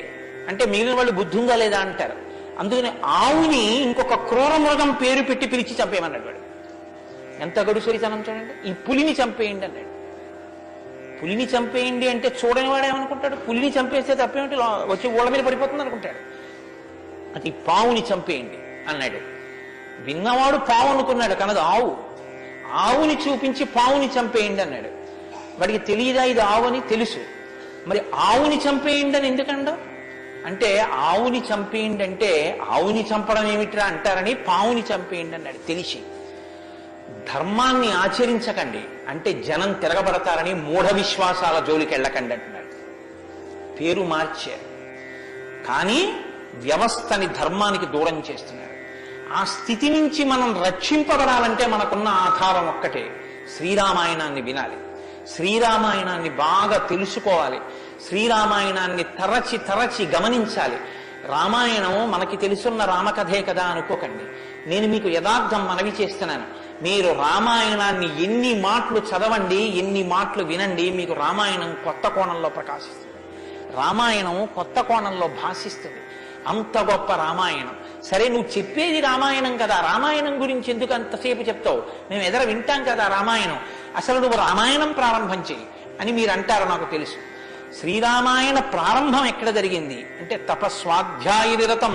అంటే మిగిలిన వాళ్ళు బుద్ధి ఉందా లేదా అంటారు. అందుకని ఆవుని ఇంకొక క్రూర మృగం పేరు పెట్టి పిలిచి చంపేయమన్నాడు వాడు. ఎంత గడుసరితనం చూడండి. ఈ పులిని చంపేయండి అన్నాడు. పులిని చంపేయండి అంటే చూడని వాడు ఏమనుకుంటాడు? పులిని చంపేస్తే తప్పేమిటి, వచ్చి ఊళ్ళ మీద పడిపోతుంది అనుకుంటాడు. అది పావుని చంపేయండి అన్నాడు. విన్నవాడు పావు అనుకున్నాడు, కనదు ఆవు. ఆవుని చూపించి పావుని చంపేయండి అన్నాడు. వాడికి తెలియదా ఇది ఆవు అని? తెలుసు. మరి ఆవుని చంపేయండి అని ఎందుకండవు అంటే, ఆవుని చంపేయండి అంటే ఆవుని చంపడం ఏమిట్రా అంటారని పావుని చంపేయండి అన్నాడు. తెలిసి ధర్మాన్ని ఆచరించకండి అంటే జనం తిరగబడతారని మూఢ విశ్వాసాల జోలికి వెళ్ళకండి అంటున్నాడు. పేరు మార్చారు, కానీ వ్యవస్థని ధర్మానికి దూరం చేస్తున్నారు. ఆ స్థితి నుంచి మనం రక్షింపబడాలంటే మనకున్న ఆధారం ఒక్కటే, శ్రీరామాయణాన్ని వినాలి, శ్రీరామాయణాన్ని బాగా తెలుసుకోవాలి, శ్రీరామాయణాన్ని తరచి తరచి గమనించాలి. రామాయణం మనకి తెలుసున్న రామకథే కదా అనుకోకండి. నేను మీకు యథార్థం మనవి చేస్తున్నాను. మీరు రామాయణాన్ని ఎన్ని మాటలు చదవండి, ఎన్ని మాటలు వినండి, మీకు రామాయణం కొత్త కోణంలో ప్రకాశిస్తుంది, రామాయణం కొత్త కోణంలో భాషిస్తుంది. అంత గొప్ప రామాయణం. సరే, నువ్వు చెప్పేది రామాయణం కదా, రామాయణం గురించి ఎందుకు అంతసేపు చెప్తావు? మేము ఎదర వింటాం కదా రామాయణం, అసలు నువ్వు రామాయణం ప్రారంభం చెయ్యి అని మీరు అంటారు. నాకు తెలుసు. శ్రీరామాయణ ప్రారంభం ఎక్కడ జరిగింది అంటే, తపస్వాధ్యాయ నిరతం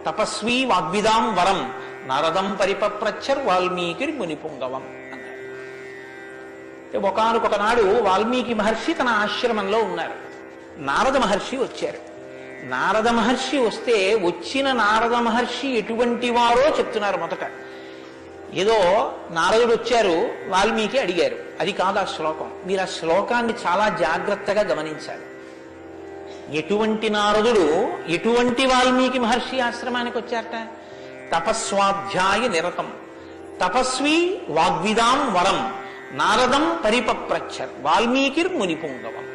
తపస్వీ వాగ్విదాం వరం నారదం పరిపప్రచ్చర్ వాల్మీకి మునిపుంగవం అన్నారు. ఒకానొక నాడు వాల్మీకి మహర్షి తన ఆశ్రమంలో ఉన్నారు. నారద మహర్షి వచ్చారు. నారద మహర్షి వస్తే వచ్చిన నారద మహర్షి ఎటువంటి వారో చెప్తున్నారు. మొదట ఏదో నారదుడు వచ్చారు, వాల్మీకి అడిగారు, అది కాదు ఆ శ్లోకం. మీరు ఆ శ్లోకాన్ని చాలా జాగ్రత్తగా గమనించాలి. ఎటువంటి నారదుడు, ఎటువంటి వాల్మీకి మహర్షి ఆశ్రమానికి వచ్చారట? తపస్వాధ్యాయ నిరతం తపస్వి వాగ్విదాం వరం నారదం పరిపప్రచ్చర్ వాల్మీకిర్ మునిపుంగవం.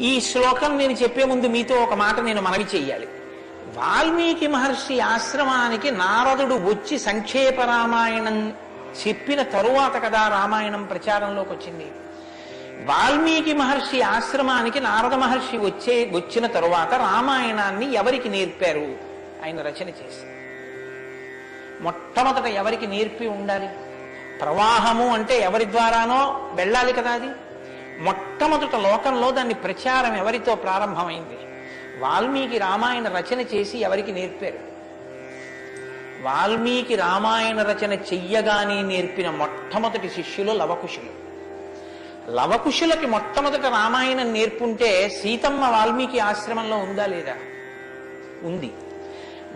ఈ శ్లోకం నేను చెప్పే ముందు మీతో ఒక మాట నేను మనవి చెయ్యాలి. వాల్మీకి మహర్షి ఆశ్రమానికి నారదుడు వచ్చి సంక్షేప రామాయణం చెప్పిన తరువాత కదా రామాయణం ప్రచారంలోకి వచ్చింది. వాల్మీకి మహర్షి ఆశ్రమానికి నారద మహర్షి వచ్చిన తరువాత రామాయణాన్ని ఎవరికి నేర్పారు? ఆయన రచన చేసి మొట్టమొదట ఎవరికి నేర్పి ఉండాలి? ప్రవాహము అంటే ఎవరి ద్వారానో వెళ్ళాలి కదా. అది మొట్టమొదట లోకంలో దాన్ని ప్రచారం ఎవరితో ప్రారంభమైంది? వాల్మీకి రామాయణ రచన చేసి ఎవరికి నేర్పారు? వాల్మీకి రామాయణ రచన చెయ్యగానే నేర్పిన మొట్టమొదటి శిష్యులు లవకుశులు. లవకుశులకి మొట్టమొదట రామాయణం నేర్పుంటే సీతమ్మ వాల్మీకి ఆశ్రమంలో ఉందా లేదా? ఉంది.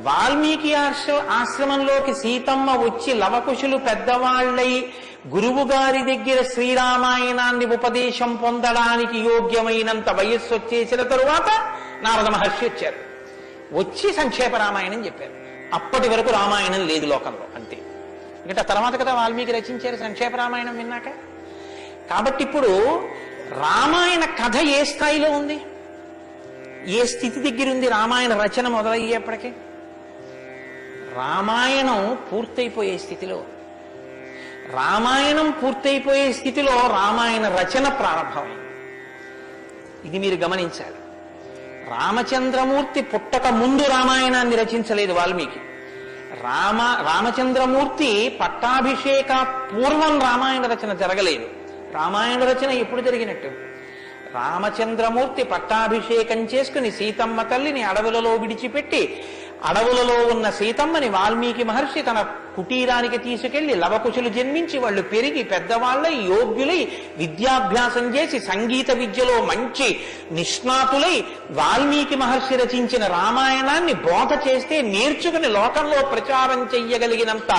వాల్మీకి ఆశ్రమంలోకి సీతమ్మ వచ్చి లవకుశులు పెద్దవాళ్ళై గురువు గారి దగ్గర శ్రీరామాయణాన్ని ఉపదేశం పొందడానికి యోగ్యమైనంత వయస్సు వచ్చేసిన తరువాత నారద మహర్షి వచ్చారు. వచ్చి సంక్షేప రామాయణం చెప్పారు. అప్పటి వరకు రామాయణం లేదు లోకంలో, అంతే. ఇంకా తర్వాత కదా వాల్మీకి రచించారు సంక్షేప రామాయణం విన్నాక. కాబట్టి ఇప్పుడు రామాయణ కథ ఏ స్థాయిలో ఉంది, ఏ స్థితి దగ్గర ఉంది? రామాయణ రచన మొదలయ్యేప్పటికీ రామాయణం పూర్తయిపోయే స్థితిలో, రామాయణం పూర్తయిపోయే స్థితిలో రామాయణ రచన ప్రారంభమైంది. ఇది మీరు గమనించాలి. రామచంద్రమూర్తి పుట్టక ముందు రామాయణాన్ని రచించలేదు వాల్మీకి. రామచంద్రమూర్తి పట్టాభిషేక పూర్వం రామాయణ రచన జరగలేదు. రామాయణ రచన ఎప్పుడు జరిగినట్టు? రామచంద్రమూర్తి పట్టాభిషేకం చేసుకుని సీతమ్మ తల్లిని అడవులలో విడిచిపెట్టి, అడవులలో ఉన్న సీతమ్మని వాల్మీకి మహర్షి తన కుటీరానికి తీసుకెళ్లి లవకుశులు జన్మించి వాళ్ళు పెరిగి పెద్దవాళ్ళై యోగ్యులై విద్యాభ్యాసం చేసి సంగీత విద్యలో మంచి నిష్ణాతులై వాల్మీకి మహర్షి రచించిన రామాయణాన్ని బోధ చేస్తే నేర్చుకుని లోకంలో ప్రచారం చెయ్యగలిగినంత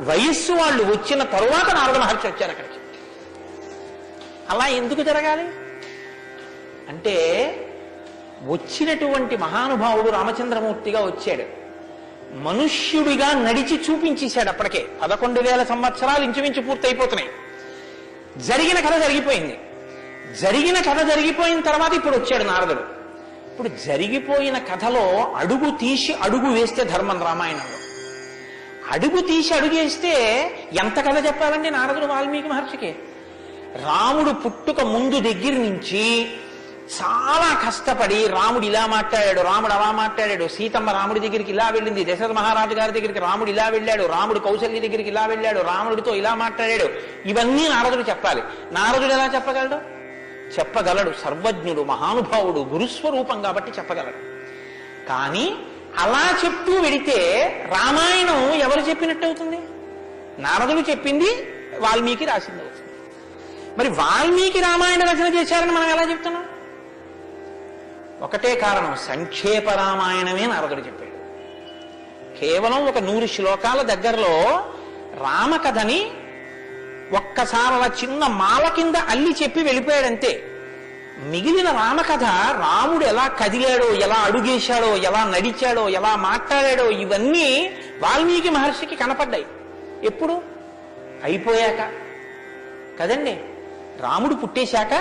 వయస్సు వాళ్ళు వచ్చిన తరువాత నారద మహర్షి వచ్చారు అక్కడికి. అలా ఎందుకు జరగాలి అంటే, వచ్చినటువంటి మహానుభావుడు రామచంద్రమూర్తిగా వచ్చాడు, మనుష్యుడిగా నడిచి చూపించేశాడు. అప్పటికే 11,000 సంవత్సరాలు ఇంచుమించు పూర్తయిపోతున్నాయి. జరిగిన కథ జరిగిపోయింది. జరిగిన కథ జరిగిపోయిన తర్వాత ఇప్పుడు వచ్చాడు నారదుడు. ఇప్పుడు జరిగిపోయిన కథలో అడుగు తీసి అడుగు వేస్తే ధర్మం రామాయణంలో. అడుగు తీసి అడుగు వేస్తే ఎంత కథ చెప్పాలండి నారదుడు వాల్మీకి మహర్షికి? రాముడు పుట్టుక ముందు దగ్గర నుంచి చాలా కష్టపడి రాముడు ఇలా మాట్లాడాడు, రాముడు అలా మాట్లాడాడు, సీతమ్మ రాముడి దగ్గరికి ఇలా వెళ్ళింది, దశరథ మహారాజు గారి దగ్గరికి రాముడు ఇలా వెళ్ళాడు, రాముడు కౌశల్య దగ్గరికి ఇలా వెళ్ళాడు, రాముడితో ఇలా మాట్లాడాడు, ఇవన్నీ నారదుడు చెప్పాలి. నారదుడు ఎలా చెప్పగలడు? చెప్పగలడు. సర్వజ్ఞుడు, మహానుభావుడు, గురుస్వరూపం కాబట్టి చెప్పగలడు. కానీ అలా చెప్తూ వెడితే రామాయణం ఎవరు చెప్పినట్టు అవుతుంది? నారదుడు చెప్పింది వాల్మీకి రాసింది అవుతుంది. మరి వాల్మీకి రామాయణ రచన చేశారని మనం ఎలా చెప్తున్నాం? ఒకటే కారణం, సంక్షేప రామాయణమే నారదుడు చెప్పాడు. కేవలం ఒక 100 శ్లోకాల దగ్గరలో రామకథని ఒక్కసారి అలా చిన్న మాల కింద అల్లి చెప్పి వెళ్ళిపోయాడంతే. మిగిలిన రామకథ రాముడు ఎలా కదిలాడో, ఎలా అడుగేశాడో, ఎలా నడిచాడో, ఎలా మాట్లాడాడో ఇవన్నీ వాల్మీకి మహర్షికి కనపడ్డాయి. ఎప్పుడు? అయిపోయాక కదండి. రాముడు పుట్టేశాక,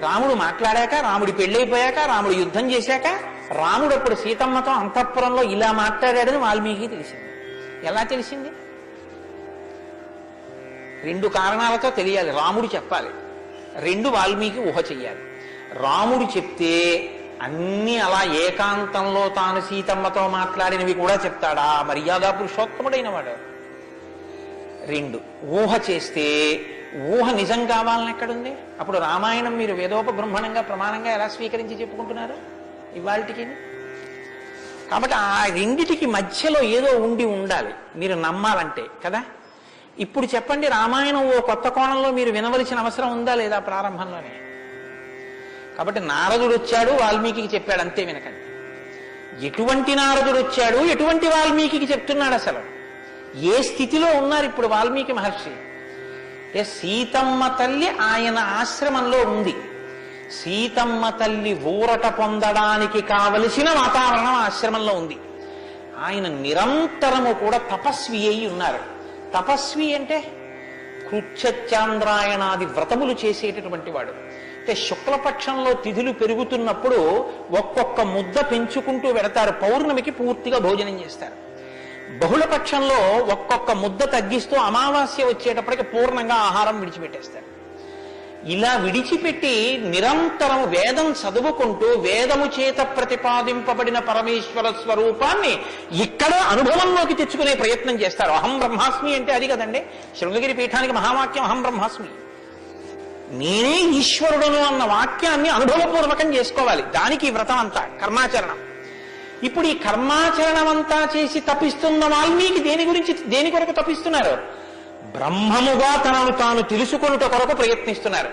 రాముడు మాట్లాడాక, రాముడి పెళ్ళైపోయాక, రాముడు యుద్ధం చేశాక, రాముడు అప్పుడు సీతమ్మతో అంతఃపురంలో ఇలా మాట్లాడాడని వాల్మీకి తెలిసింది. ఎలా తెలిసింది? 2 కారణాలతో తెలియాలి. రాముడు చెప్పాలి, 2 వాల్మీకి ఊహ చెయ్యాలి. రాముడు చెప్తే అన్ని అలా ఏకాంతంలో తాను సీతమ్మతో మాట్లాడినవి కూడా చెప్తాడా? మర్యాదా పురుషోత్తముడైన వాడు. 2 ఊహ చేస్తే ఊహ నిజం కావాలని ఎక్కడుంది? అప్పుడు రామాయణం మీరు వేదోపబ్రహ్మణంగా ప్రమాణంగా ఎలా స్వీకరించి చెప్పుకుంటున్నారు ఇవాళకి? కాబట్టి ఆ రెండిటికి మధ్యలో ఏదో ఉండాలి మీరు నమ్మాలంటే కదా. ఇప్పుడు చెప్పండి, రామాయణం ఓ కొత్త కోణంలో మీరు వినవలసిన అవసరం ఉందా లేదా ప్రారంభంలోనే? కాబట్టి నారదుడు వచ్చాడు, వాల్మీకి చెప్పాడు, అంతే. వినకండి. ఎటువంటి నారదుడు వచ్చాడు, ఎటువంటి వాల్మీకి చెప్తున్నాడు, అసలు ఏ స్థితిలో ఉన్నారు ఇప్పుడు వాల్మీకి మహర్షి? సీతమ్మ తల్లి ఆయన ఆశ్రమంలో ఉంది. సీతమ్మ తల్లి ఊరట పొందడానికి కావలసిన వాతావరణం ఆశ్రమంలో ఉంది. ఆయన నిరంతరము కూడా తపస్వి అయి ఉన్నారు. తపస్వి అంటే కృచ్ఛచాంద్రాయణాది వ్రతములు చేసేటటువంటి వాడు. అంటే శుక్లపక్షంలో తిథులు పెరుగుతున్నప్పుడు ఒక్కొక్క ముద్ద పెంచుకుంటూ వెడతారు. పౌర్ణమికి పూర్తిగా భోజనం చేస్తారు. బహుళపక్షంలో ఒక్కొక్క ముద్ద తగ్గిస్తూ అమావాస్య వచ్చేటప్పటికి పూర్ణంగా ఆహారం విడిచిపెట్టేస్తారు. ఇలా విడిచిపెట్టి నిరంతరం వేదం చదువుకుంటూ వేదము చేత ప్రతిపాదింపబడిన పరమేశ్వర స్వరూపాన్ని ఇక్కడ అనుభవంలోకి తెచ్చుకునే ప్రయత్నం చేస్తారు. అహం బ్రహ్మాస్మి అంటే అది కదండి. శృంగగిరి పీఠానికి మహావాక్యం అహం బ్రహ్మాస్మి, నేనే ఈశ్వరుడును అన్న వాక్యాన్ని అనుభవపూర్వకం చేసుకోవాలి. దానికి వ్రతం అంతా కర్మాచరణం. ఇప్పుడు ఈ కర్మాచరణం అంతా చేసి తపిస్తున్న వాల్మీకి దేని కొరకు తపిస్తున్నారు? బ్రహ్మముగా తనను తాను తెలుసుకొనుట కొరకు ప్రయత్నిస్తున్నారు.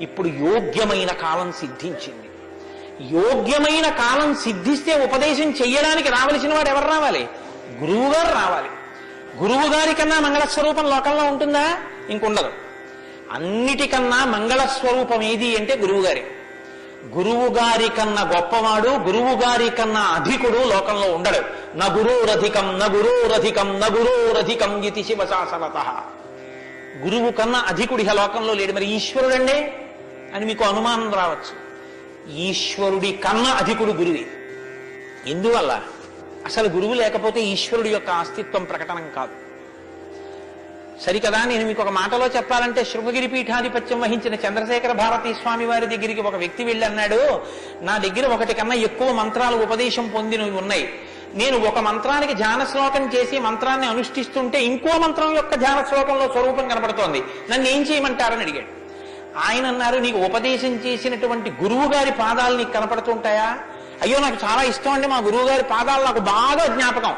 ఇప్పుడు యోగ్యమైన కాలం సిద్ధించింది. యోగ్యమైన కాలం సిద్ధిస్తే ఉపదేశం చెయ్యడానికి రావలసిన వాడు ఎవరు రావాలి? గురువుగారు రావాలి. గురువు గారి కన్నా మంగళస్వరూపం లోకంలో ఉంటుందా? ఇంకుండదు. అన్నిటికన్నా మంగళస్వరూపం ఏది అంటే గురువుగారి. గురువు గారి కన్నా గొప్పవాడు, గురువు గారి కన్నా అధికుడు లోకంలో ఉండడు. న గురోరధికం న గురోరధికం న గురోరధికం ఇది శివశాసనతః. గురువు కన్నా అధికుడి లోకంలో లేడు. మరి ఈశ్వరుడండే అని మీకు అనుమానం రావచ్చు. ఈశ్వరుడి కన్నా అధికుడు గురువే. ఎందువల్ల? అసలు గురువు లేకపోతే ఈశ్వరుడి యొక్క అస్తిత్వం ప్రకటనం కాదు. సరికదా. నేను మీకు ఒక మాటలో చెప్పాలంటే, శృంగగిరి పీఠాధిపత్యం వహించిన చంద్రశేఖర భారతీ స్వామి వారి దగ్గరికి ఒక వ్యక్తి వెళ్ళి అన్నాడు, నా దగ్గర 1 కన్నా ఎక్కువ మంత్రాలు ఉపదేశం పొందినవి ఉన్నాయి. నేను ఒక మంత్రానికి ధ్యాన శ్లోకం చేసి మంత్రాన్ని అనుష్ఠిస్తుంటే ఇంకో మంత్రం యొక్క ధ్యాన శ్లోకంలో స్వరూపం కనపడుతోంది, నన్ను ఏం చేయమంటారని అడిగాడు. ఆయన అన్నారు, నీకు ఉపదేశం చేసినటువంటి గురువు గారి పాదాలు నీకు కనపడుతుంటాయా? అయ్యో నాకు చాలా ఇష్టం అండి, మా గురువు గారి పాదాలు నాకు బాగా జ్ఞాపకం.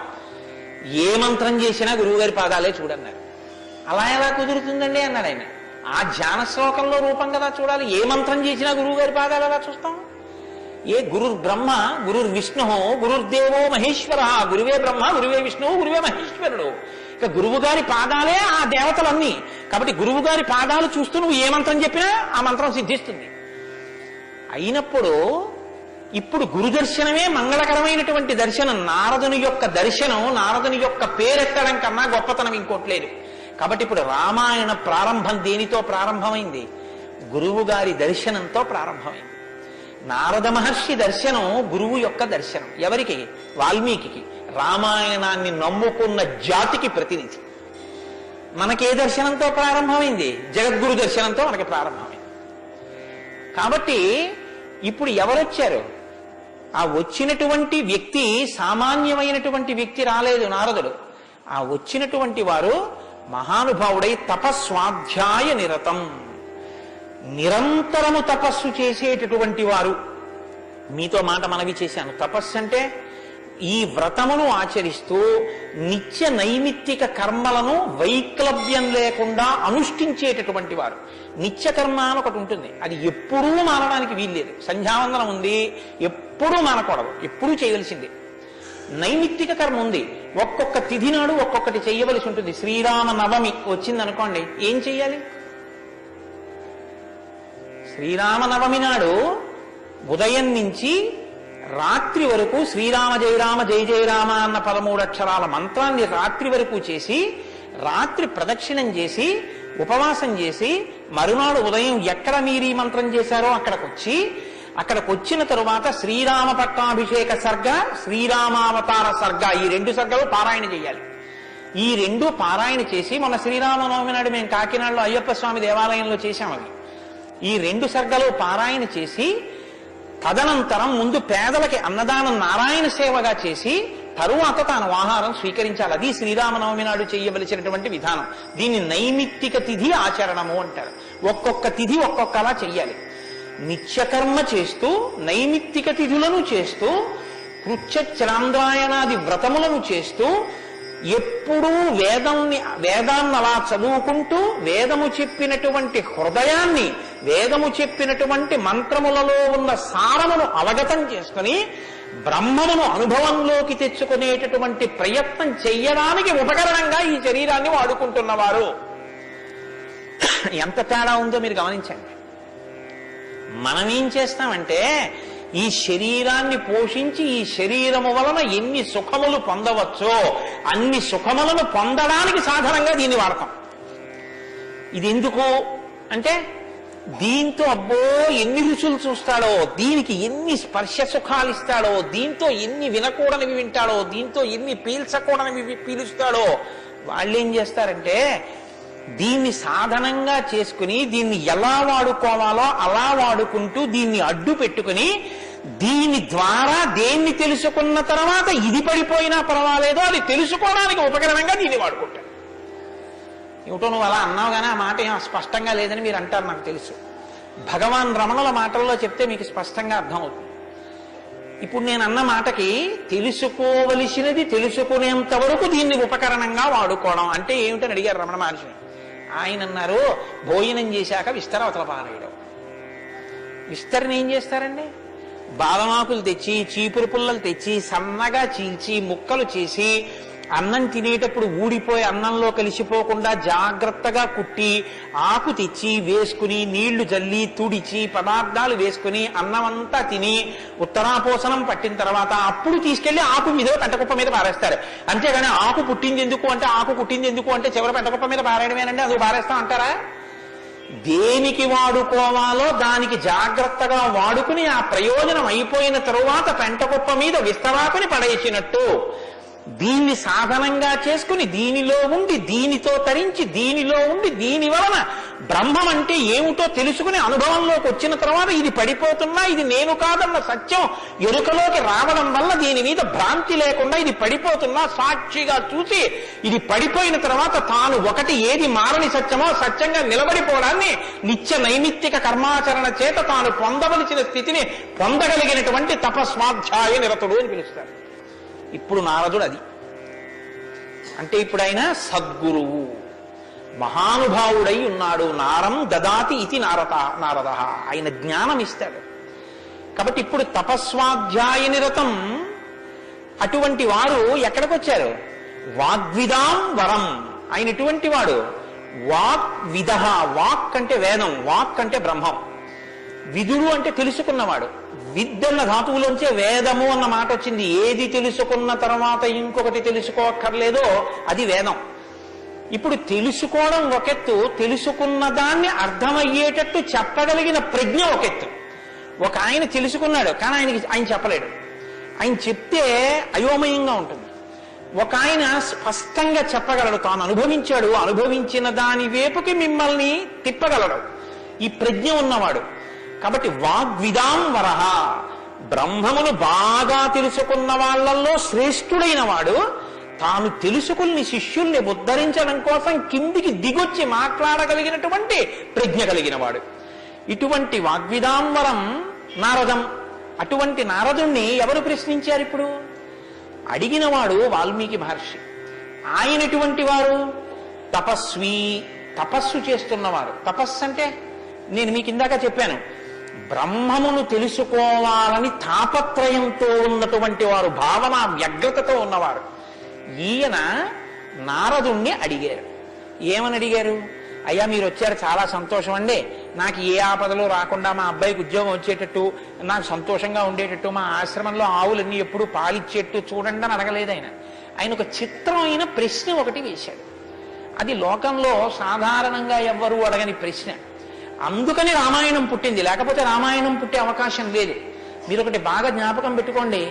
ఏ మంత్రం చేసినా గురువుగారి పాదాలే చూడన్నారు. అలా ఎలా కుదురుతుందండి అన్నాడు ఆయన. ఆ ధ్యాన శ్లోకంలో రూపం కదా చూడాలి. ఏ మంత్రం చేసినా గురువు గారి పాదాలు ఎలా చూస్తాం? ఏ గురుర్ బ్రహ్మ గురుర్ విష్ణు గురుర్దేవో మహేశ్వర. గురువే బ్రహ్మ, గురువే విష్ణువు, గురువే మహేశ్వరుడు. ఇక గురువు గారి పాదాలే ఆ దేవతలన్నీ. కాబట్టి గురువు గారి పాదాలు చూస్తూ నువ్వు ఏ మంత్రం చెప్పినా ఆ మంత్రం సిద్ధిస్తుంది. అయినప్పుడు ఇప్పుడు గురుదర్శనమే మంగళకరమైనటువంటి దర్శనం. నారదుని యొక్క దర్శనం, నారదుని యొక్క పేరెత్తడం కన్నా గొప్పతనం ఇంకోట్లేదు. కాబట్టి ఇప్పుడు రామాయణ ప్రారంభం దేనితో ప్రారంభమైంది? గురువు గారి దర్శనంతో ప్రారంభమైంది. నారద మహర్షి దర్శనం గురువు యొక్క దర్శనం. ఎవరికి? వాల్మీకి. రామాయణాన్ని నమ్ముకున్న జాతికి ప్రతినిధి. మనకే దర్శనంతో ప్రారంభమైంది? జగద్గురు దర్శనంతో మనకి ప్రారంభమైంది. కాబట్టి ఇప్పుడు ఎవరొచ్చారు? ఆ వచ్చినటువంటి వ్యక్తి సామాన్యమైనటువంటి వ్యక్తి రాలేదు, నారదుడు. ఆ వచ్చినటువంటి వారు మహానుభావుడై తపస్వాధ్యాయ నిరతం, నిరంతరము తపస్సు చేసేటటువంటి వారు. మీతో మాట మనవి చేశాను. తపస్సు అంటే ఈ వ్రతమును ఆచరిస్తూ నిత్య నైమిత్తిక కర్మలను వైక్లభ్యం లేకుండా అనుష్ఠించేటటువంటి వారు. నిత్య కర్మ అని ఒకటి ఉంటుంది, అది ఎప్పుడూ మానడానికి వీల్లేదు. సంధ్యావందనం ఉంది, ఎప్పుడూ మానకూడదు, ఎప్పుడూ చేయవలసిందే. నైమిత్తిక కర్మ ఉంది, ఒక్కొక్క తిథి నాడు ఒక్కొక్కటి చెయ్యవలసి ఉంటుంది. శ్రీరామ నవమి వచ్చిందనుకోండి, ఏం చెయ్యాలి? శ్రీరామనవమి నాడు ఉదయం నుంచి రాత్రి వరకు శ్రీరామ జయ రామ జయ జయ రామ అన్న 13 అక్షరాల మంత్రాన్ని రాత్రి వరకు చేసి, రాత్రి ప్రదక్షిణం చేసి, ఉపవాసం చేసి, మరునాడు ఉదయం ఎక్కడ మీరు ఈ మంత్రం చేశారో అక్కడికి వచ్చిన తరువాత శ్రీరామ పట్టాభిషేక సర్గ, శ్రీరామావతార సర్గ, ఈ 2 సర్గలు పారాయణ చేయాలి. ఈ 2 పారాయణ చేసి, మన శ్రీరామనవమి నాడు మేము కాకినాడలో అయ్యప్ప స్వామి దేవాలయంలో చేశాం. అవి ఈ 2 సర్గలు పారాయణ చేసి, తదనంతరం ముందు పేదలకి అన్నదానం నారాయణ సేవగా చేసి, తరువాత తాను ఆహారం స్వీకరించాలి. అది శ్రీరామనవమి నాడు చేయవలసినటువంటి విధానం. దీన్ని నైమిత్తిక తిథి ఆచరణము అంటారు. ఒక్కొక్క తిథి ఒక్కొక్కలా చెయ్యాలి. నిత్యకర్మ చేస్తూ, నైమిత్తిక తిథులను చేస్తూ, కృత్యశ్రాంద్రాయణాది వ్రతములను చేస్తూ, ఎప్పుడూ వేదాన్ని అలా చదువుకుంటూ, వేదము చెప్పినటువంటి హృదయాన్ని, వేదము చెప్పినటువంటి మంత్రములలో ఉన్న సారమును అవగతం చేసుకుని బ్రహ్మమును అనుభవంలోకి తెచ్చుకునేటటువంటి ప్రయత్నం చెయ్యడానికి ఉపకరణంగా ఈ శరీరాన్ని వాడుకుంటున్నవారు. ఎంత తేడా ఉందో మీరు గమనించండి. మనం ఏం చేస్తామంటే, ఈ శరీరాన్ని పోషించి ఈ శరీరము వలన ఎన్ని సుఖములు పొందవచ్చో అన్ని సుఖములను పొందడానికి సాధనంగా దీన్ని వాడతాం. ఇది ఎందుకు అంటే, దీంతో అబ్బో ఎన్ని రుచులు చూస్తాడో, దీనికి ఎన్ని స్పర్శ సుఖాలు ఇస్తాడో, దీంతో ఎన్ని వినకూడనివి వింటాడో, దీంతో ఎన్ని పీల్చకూడనివి పీలుస్తాడో. వాళ్ళేం చేస్తారంటే, దీన్ని సాధనంగా చేసుకుని దీన్ని ఎలా వాడుకోవాలో అలా వాడుకుంటూ దీన్ని అడ్డు పెట్టుకుని, దీని ద్వారా దేన్ని తెలుసుకున్న తర్వాత ఇది పడిపోయినా పర్వాలేదో అది తెలుసుకోవడానికి ఉపకరణంగా దీన్ని వాడుకుంటాడు. ఏమిటో నువ్వు అలా అన్నావు కానీ ఆ మాట ఏం స్పష్టంగా లేదని మీరు అంటారు, నాకు తెలుసు. భగవాన్ రమణుల మాటల్లో చెప్తే మీకు స్పష్టంగా అర్థమవుతుంది. ఇప్పుడు నేను అన్న మాటకి తెలుసుకోవలసినది తెలుసుకునేంత వరకు దీన్ని ఉపకరణంగా వాడుకోవడం అంటే ఏమిటని అడిగారు రమణ మహర్షి. ఆయన అన్నారు, భోజనం చేశాక విస్తర అవతల పారేయడం. విస్తరణ ఏం చేస్తారండి? బాదమాకులు తెచ్చి, చీపురు పుల్లలు తెచ్చి, సన్నగా చీల్చి, ముక్కలు చేసి, అన్నం తినేటప్పుడు ఊడిపోయి అన్నంలో కలిసిపోకుండా జాగ్రత్తగా కుట్టి, ఆకు తెచ్చి వేసుకుని, నీళ్లు జల్లి తుడిచి, పదార్థాలు వేసుకుని, అన్నం అంతా తిని ఉత్తరాపోసనం పట్టిన తర్వాత అప్పుడు తీసుకెళ్లి ఆకు మీద పెంటకుప్ప మీద పారేస్తారు. అంతేగాని ఆకు పుట్టింది ఎందుకు అంటే, ఆకు పుట్టింది ఎందుకు అంటే చివరి పెంటకుప్ప మీద పారేయడమేనండి, అది పారేస్తాం అంటారా? దేనికి వాడుకోవాలో దానికి జాగ్రత్తగా వాడుకుని ఆ ప్రయోజనం అయిపోయిన తరువాత పెంటకుప్ప మీద విస్తరాకుని పడేసినట్టు దీన్ని సాధనంగా చేసుకుని, దీనిలో ఉండి దీనితో తరించి, దీనిలో ఉండి దీని వలన బ్రహ్మం అంటే ఏమిటో తెలుసుకుని అనుభవంలోకి వచ్చిన తర్వాత ఇది పడిపోతున్నా ఇది నేను కాదన్న సత్యం ఎరుకలోకి రావడం వల్ల దీని మీద భ్రాంతి లేకుండా ఇది పడిపోతున్నా సాక్షిగా చూసి, ఇది పడిపోయిన తర్వాత తాను ఒకటి ఏది మారని సత్యమో సత్యంగా నిలబడిపోవడాన్ని నిత్య నైమిత్తిక కర్మాచరణ చేత తాను పొందవలసిన స్థితిని పొందగలిగినటువంటి తపస్వాధ్యాయ నిరతుడు అని పిలుస్తారు. ఇప్పుడు నారదుడు అది అంటే, ఇప్పుడు ఆయన సద్గురువు, మహానుభావుడై ఉన్నాడు. నారం దదాతి ఇది నారద, ఆయన జ్ఞానం ఇస్తాడు. కాబట్టి ఇప్పుడు తపస్వాధ్యాయ నిరతం అటువంటి వారు ఎక్కడికి వచ్చారు? వాగ్విదాం వరం. ఆయన ఎటువంటి వాడు? వాగ్విద. వాక్ అంటే వేదం, వాక్ అంటే బ్రహ్మం, విదుడు అంటే తెలుసుకున్నవాడు. విద్దన్న ధాతువులోంచే వేదము అన్న మాట వచ్చింది. ఏది తెలుసుకున్న తర్వాత ఇంకొకటి తెలుసుకోక్కర్లేదో అది వేదం. ఇప్పుడు తెలుసుకోవడం ఒకెత్తు, తెలుసుకున్న దాన్ని అర్థమయ్యేటట్టు చెప్పగలిగిన ప్రజ్ఞ ఒకెత్తు. ఒక ఆయన తెలుసుకున్నాడు కానీ ఆయన చెప్పలేడు, ఆయన చెప్తే అయోమయంగా ఉంటుంది. ఒక ఆయన స్పష్టంగా చెప్పగలడు, తాను అనుభవించాడు, అనుభవించిన దాని వైపుకి మిమ్మల్ని తిప్పగలడు. ఈ ప్రజ్ఞ ఉన్నవాడు కాబట్టి వాగ్విదాంవరః, బ్రహ్మమును బాగా తెలుసుకున్న వాళ్ళల్లో శ్రేష్ఠుడైన వాడు తాను తెలుసుకుని శిష్యుల్ని ఉద్ధరించడం కోసం కిందికి దిగొచ్చి మాట్లాడగలిగినటువంటి ప్రజ్ఞ కలిగిన వాడు. ఇటువంటి వాగ్విదాంవరం నారదం. అటువంటి నారదుణ్ణి ఎవరు ప్రశ్నించారు? ఇప్పుడు అడిగినవాడు వాల్మీకి మహర్షి. ఆయనటువంటి వారు తపస్వి, తపస్సు చేస్తున్నవారు. తపస్సు అంటే నేను మీకు ఇందాక చెప్పాను, బ్రహ్మమును తెలుసుకోవాలని తాపత్రయంతో ఉన్నటువంటి వారు, భావన వ్యగ్రతతో ఉన్నవారు. ఈయన నారదుణ్ణి అడిగారు. ఏమని అడిగారు? అయ్యా మీరు వచ్చారు, చాలా సంతోషం అండి, నాకు ఏ ఆపదలు రాకుండా మా అబ్బాయికి ఉద్యోగం వచ్చేటట్టు, నాకు సంతోషంగా ఉండేటట్టు, మా ఆశ్రమంలో ఆవులన్నీ ఎప్పుడు పాలిచ్చేట్టు చూడండి అని అడగలేదు ఆయన. ఆయన ఒక చిత్రమైన ప్రశ్న ఒకటి వేశాడు. అది లోకంలో సాధారణంగా ఎవ్వరూ అడగని ప్రశ్న. అందుకని రామాయణం పుట్టింది, లేకపోతే రామాయణం పుట్టే అవకాశం లేదు. మీరు ఒకటి బాగా జ్ఞాపకం పెట్టుకోండి,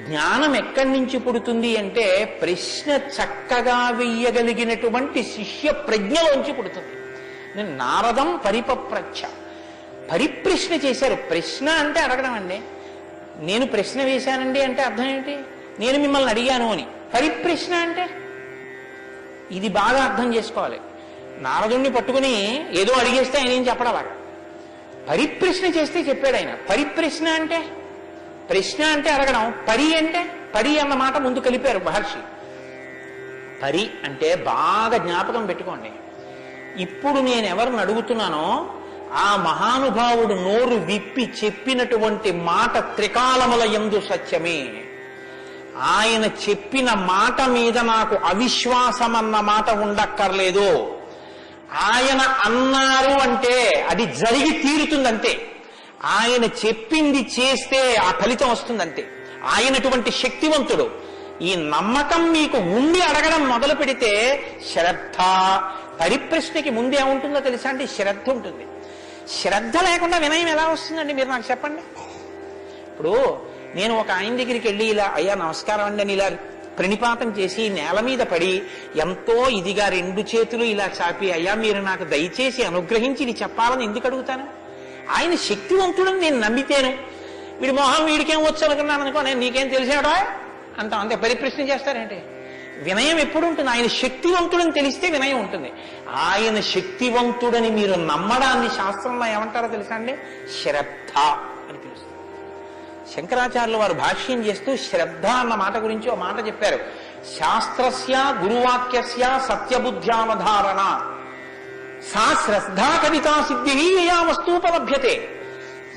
జ్ఞానం ఎక్కడి నుంచి పుడుతుంది అంటే ప్రశ్న చక్కగా వెయ్యగలిగినటువంటి శిష్య ప్రజ్ఞలోంచి పుడుతుంది. నేను నారదం పరిపప్రచ్ఛ, పరిప్రశ్న చేశారు. ప్రశ్న అంటే అడగడం అండి. నేను ప్రశ్న వేశానండి అంటే అర్థం ఏంటి? నేను మిమ్మల్ని అడిగాను అని. పరిప్రశ్న అంటే ఇది బాగా అర్థం చేసుకోవాలి. నారదుణ్ణి పట్టుకుని ఏదో అడిగేస్తే ఆయన ఏం చెప్పడలాగా, పరిప్రశ్న చేస్తే చెప్పాడు ఆయన. పరిప్రశ్న అంటే, ప్రశ్న అంటే అడగడం, పరి అంటే, పరి అన్న మాట ముందు కలిపారు మహర్షి. పరి అంటే బాగా జ్ఞాపకం పెట్టుకోండి. ఇప్పుడు నేను ఎవరిని అడుగుతున్నానో ఆ మహానుభావుడు నోరు విప్పి చెప్పినటువంటి మాట త్రికాలముల యందు సత్యమే. ఆయన చెప్పిన మాట మీద నాకు అవిశ్వాసం అన్న మాట ఉండక్కర్లేదు. ఆయన అన్నారు అంటే అది జరిగి తీరుతుందంతే. ఆయన చెప్పింది చేస్తే ఆ ఫలితం వస్తుందంతే. ఆయనటువంటి శక్తివంతుడు. ఈ నమ్మకం మీకు ఉండి అడగడం మొదలు పెడితే శ్రద్ధ, పరిప్రశ్నకి ముందే ఉంటుందో తెలుసా అండి? శ్రద్ధ ఉంటుంది. శ్రద్ధ లేకుండా వినయం ఎలా వస్తుందండి? మీరు నాకు చెప్పండి. ఇప్పుడు నేను ఒక ఆయన దగ్గరికి వెళ్ళి ఇలా అయ్యా నమస్కారం అండి అని ఇలా ప్రణిపాతం చేసి నేల మీద పడి ఎంతో ఇదిగా రెండు చేతులు ఇలా చాపి అయ్యా మీరు నాకు దయచేసి అనుగ్రహించి ఇది చెప్పాలని ఎందుకు అడుగుతాను? ఆయన శక్తివంతుడని నేను నమ్మితేను. వీడి మొహం వీడికేం వచ్చు అనుకున్నాను అనుకో, నేను నీకేం తెలిసాడో అంత అంతే పరిప్రశ్న చేస్తారేంటి? వినయం ఎప్పుడు ఉంటుంది? ఆయన శక్తివంతుడని తెలిస్తే వినయం ఉంటుంది. ఆయన శక్తివంతుడని మీరు నమ్మడాన్ని శాస్త్రంలో ఏమంటారో తెలుసా అండి? శ్రద్ధ అని పిలుస్తారు. శంకరాచార్యులు వారు భాష్యం చేస్తూ శ్రద్ధ అన్న మాట గురించి ఒక మాట చెప్పారు. శాస్త్రస్య గురువాక్యస్య సత్యబుద్ధ్యావధారణ సా శ్రద్ధా కవితా సిద్ధి యయా వస్తూపలభ్యతే.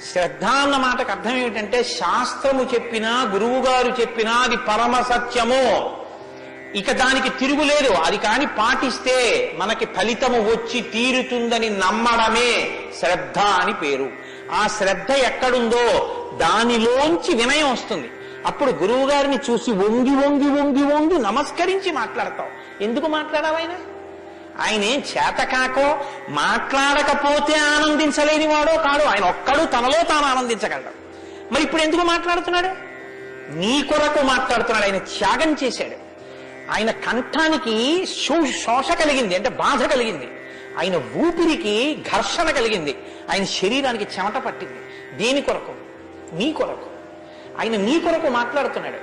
శ్రద్ధ అన్న మాటకు అర్థం ఏమిటంటే శాస్త్రము చెప్పినా గురువు గారు చెప్పినా అది పరమ సత్యము, ఇక దానికి తిరుగులేదు, అది కాని పాటిస్తే మనకి ఫలితము వచ్చి తీరుతుందని నమ్మడమే శ్రద్ధ అని పేరు. ఆ శ్రద్ధ ఎక్కడుందో దానిలోంచి వినయం వస్తుంది. అప్పుడు గురువు గారిని చూసి వంగి వంగి వంగి వంగి నమస్కరించి మాట్లాడతాం. ఎందుకు మాట్లాడాలి? ఆయన ఏం చేతకాకో మాట్లాడకపోతే ఆనందించలేని వాడో కాడు. ఆయన ఒక్కడు తనలో తాను ఆనందించగలడు. మరి ఇప్పుడు ఎందుకు మాట్లాడుతున్నాడు? నీ కొరకు మాట్లాడుతున్నాడు. ఆయన త్యాగం చేశాడు. ఆయన కంఠానికి శోష కలిగింది, అంటే బాధ కలిగింది. ఆయన ఊపిరికి ఘర్షణ కలిగింది. ఆయన శరీరానికి చెమట పట్టింది. దేని కొరకు? నీ కొరకు. ఆయన నీ కొరకు మాట్లాడుతున్నాడు.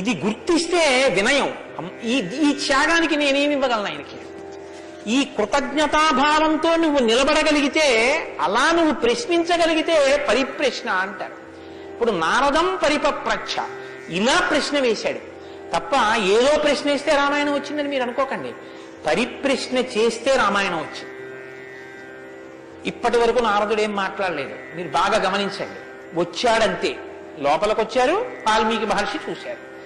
ఇది గుర్తిస్తే వినయం. ఈ త్యాగానికి నేనేమి ఇవ్వగలను ఆయనకి? ఈ కృతజ్ఞతాభావంతో నువ్వు నిలబడగలిగితే, అలా నువ్వు ప్రశ్నించగలిగితే పరిప్రశ్న అంటారు. ఇప్పుడు నారదం పరిపప్రచ్ఛ ఇలా ప్రశ్న వేశాడు తప్ప ఏదో ప్రశ్న వేస్తే రామాయణం వచ్చిందని మీరు అనుకోకండి. పరిప్రశ్న చేస్తే రామాయణం వచ్చింది. ఇప్పటి వరకు నారదుడు ఏం మాట్లాడలేదు. మీరు బాగా గమనించండి. వచ్చాడంతే. లోపలికొచ్చారు, వాల్మీకి మహర్షి చూశారు.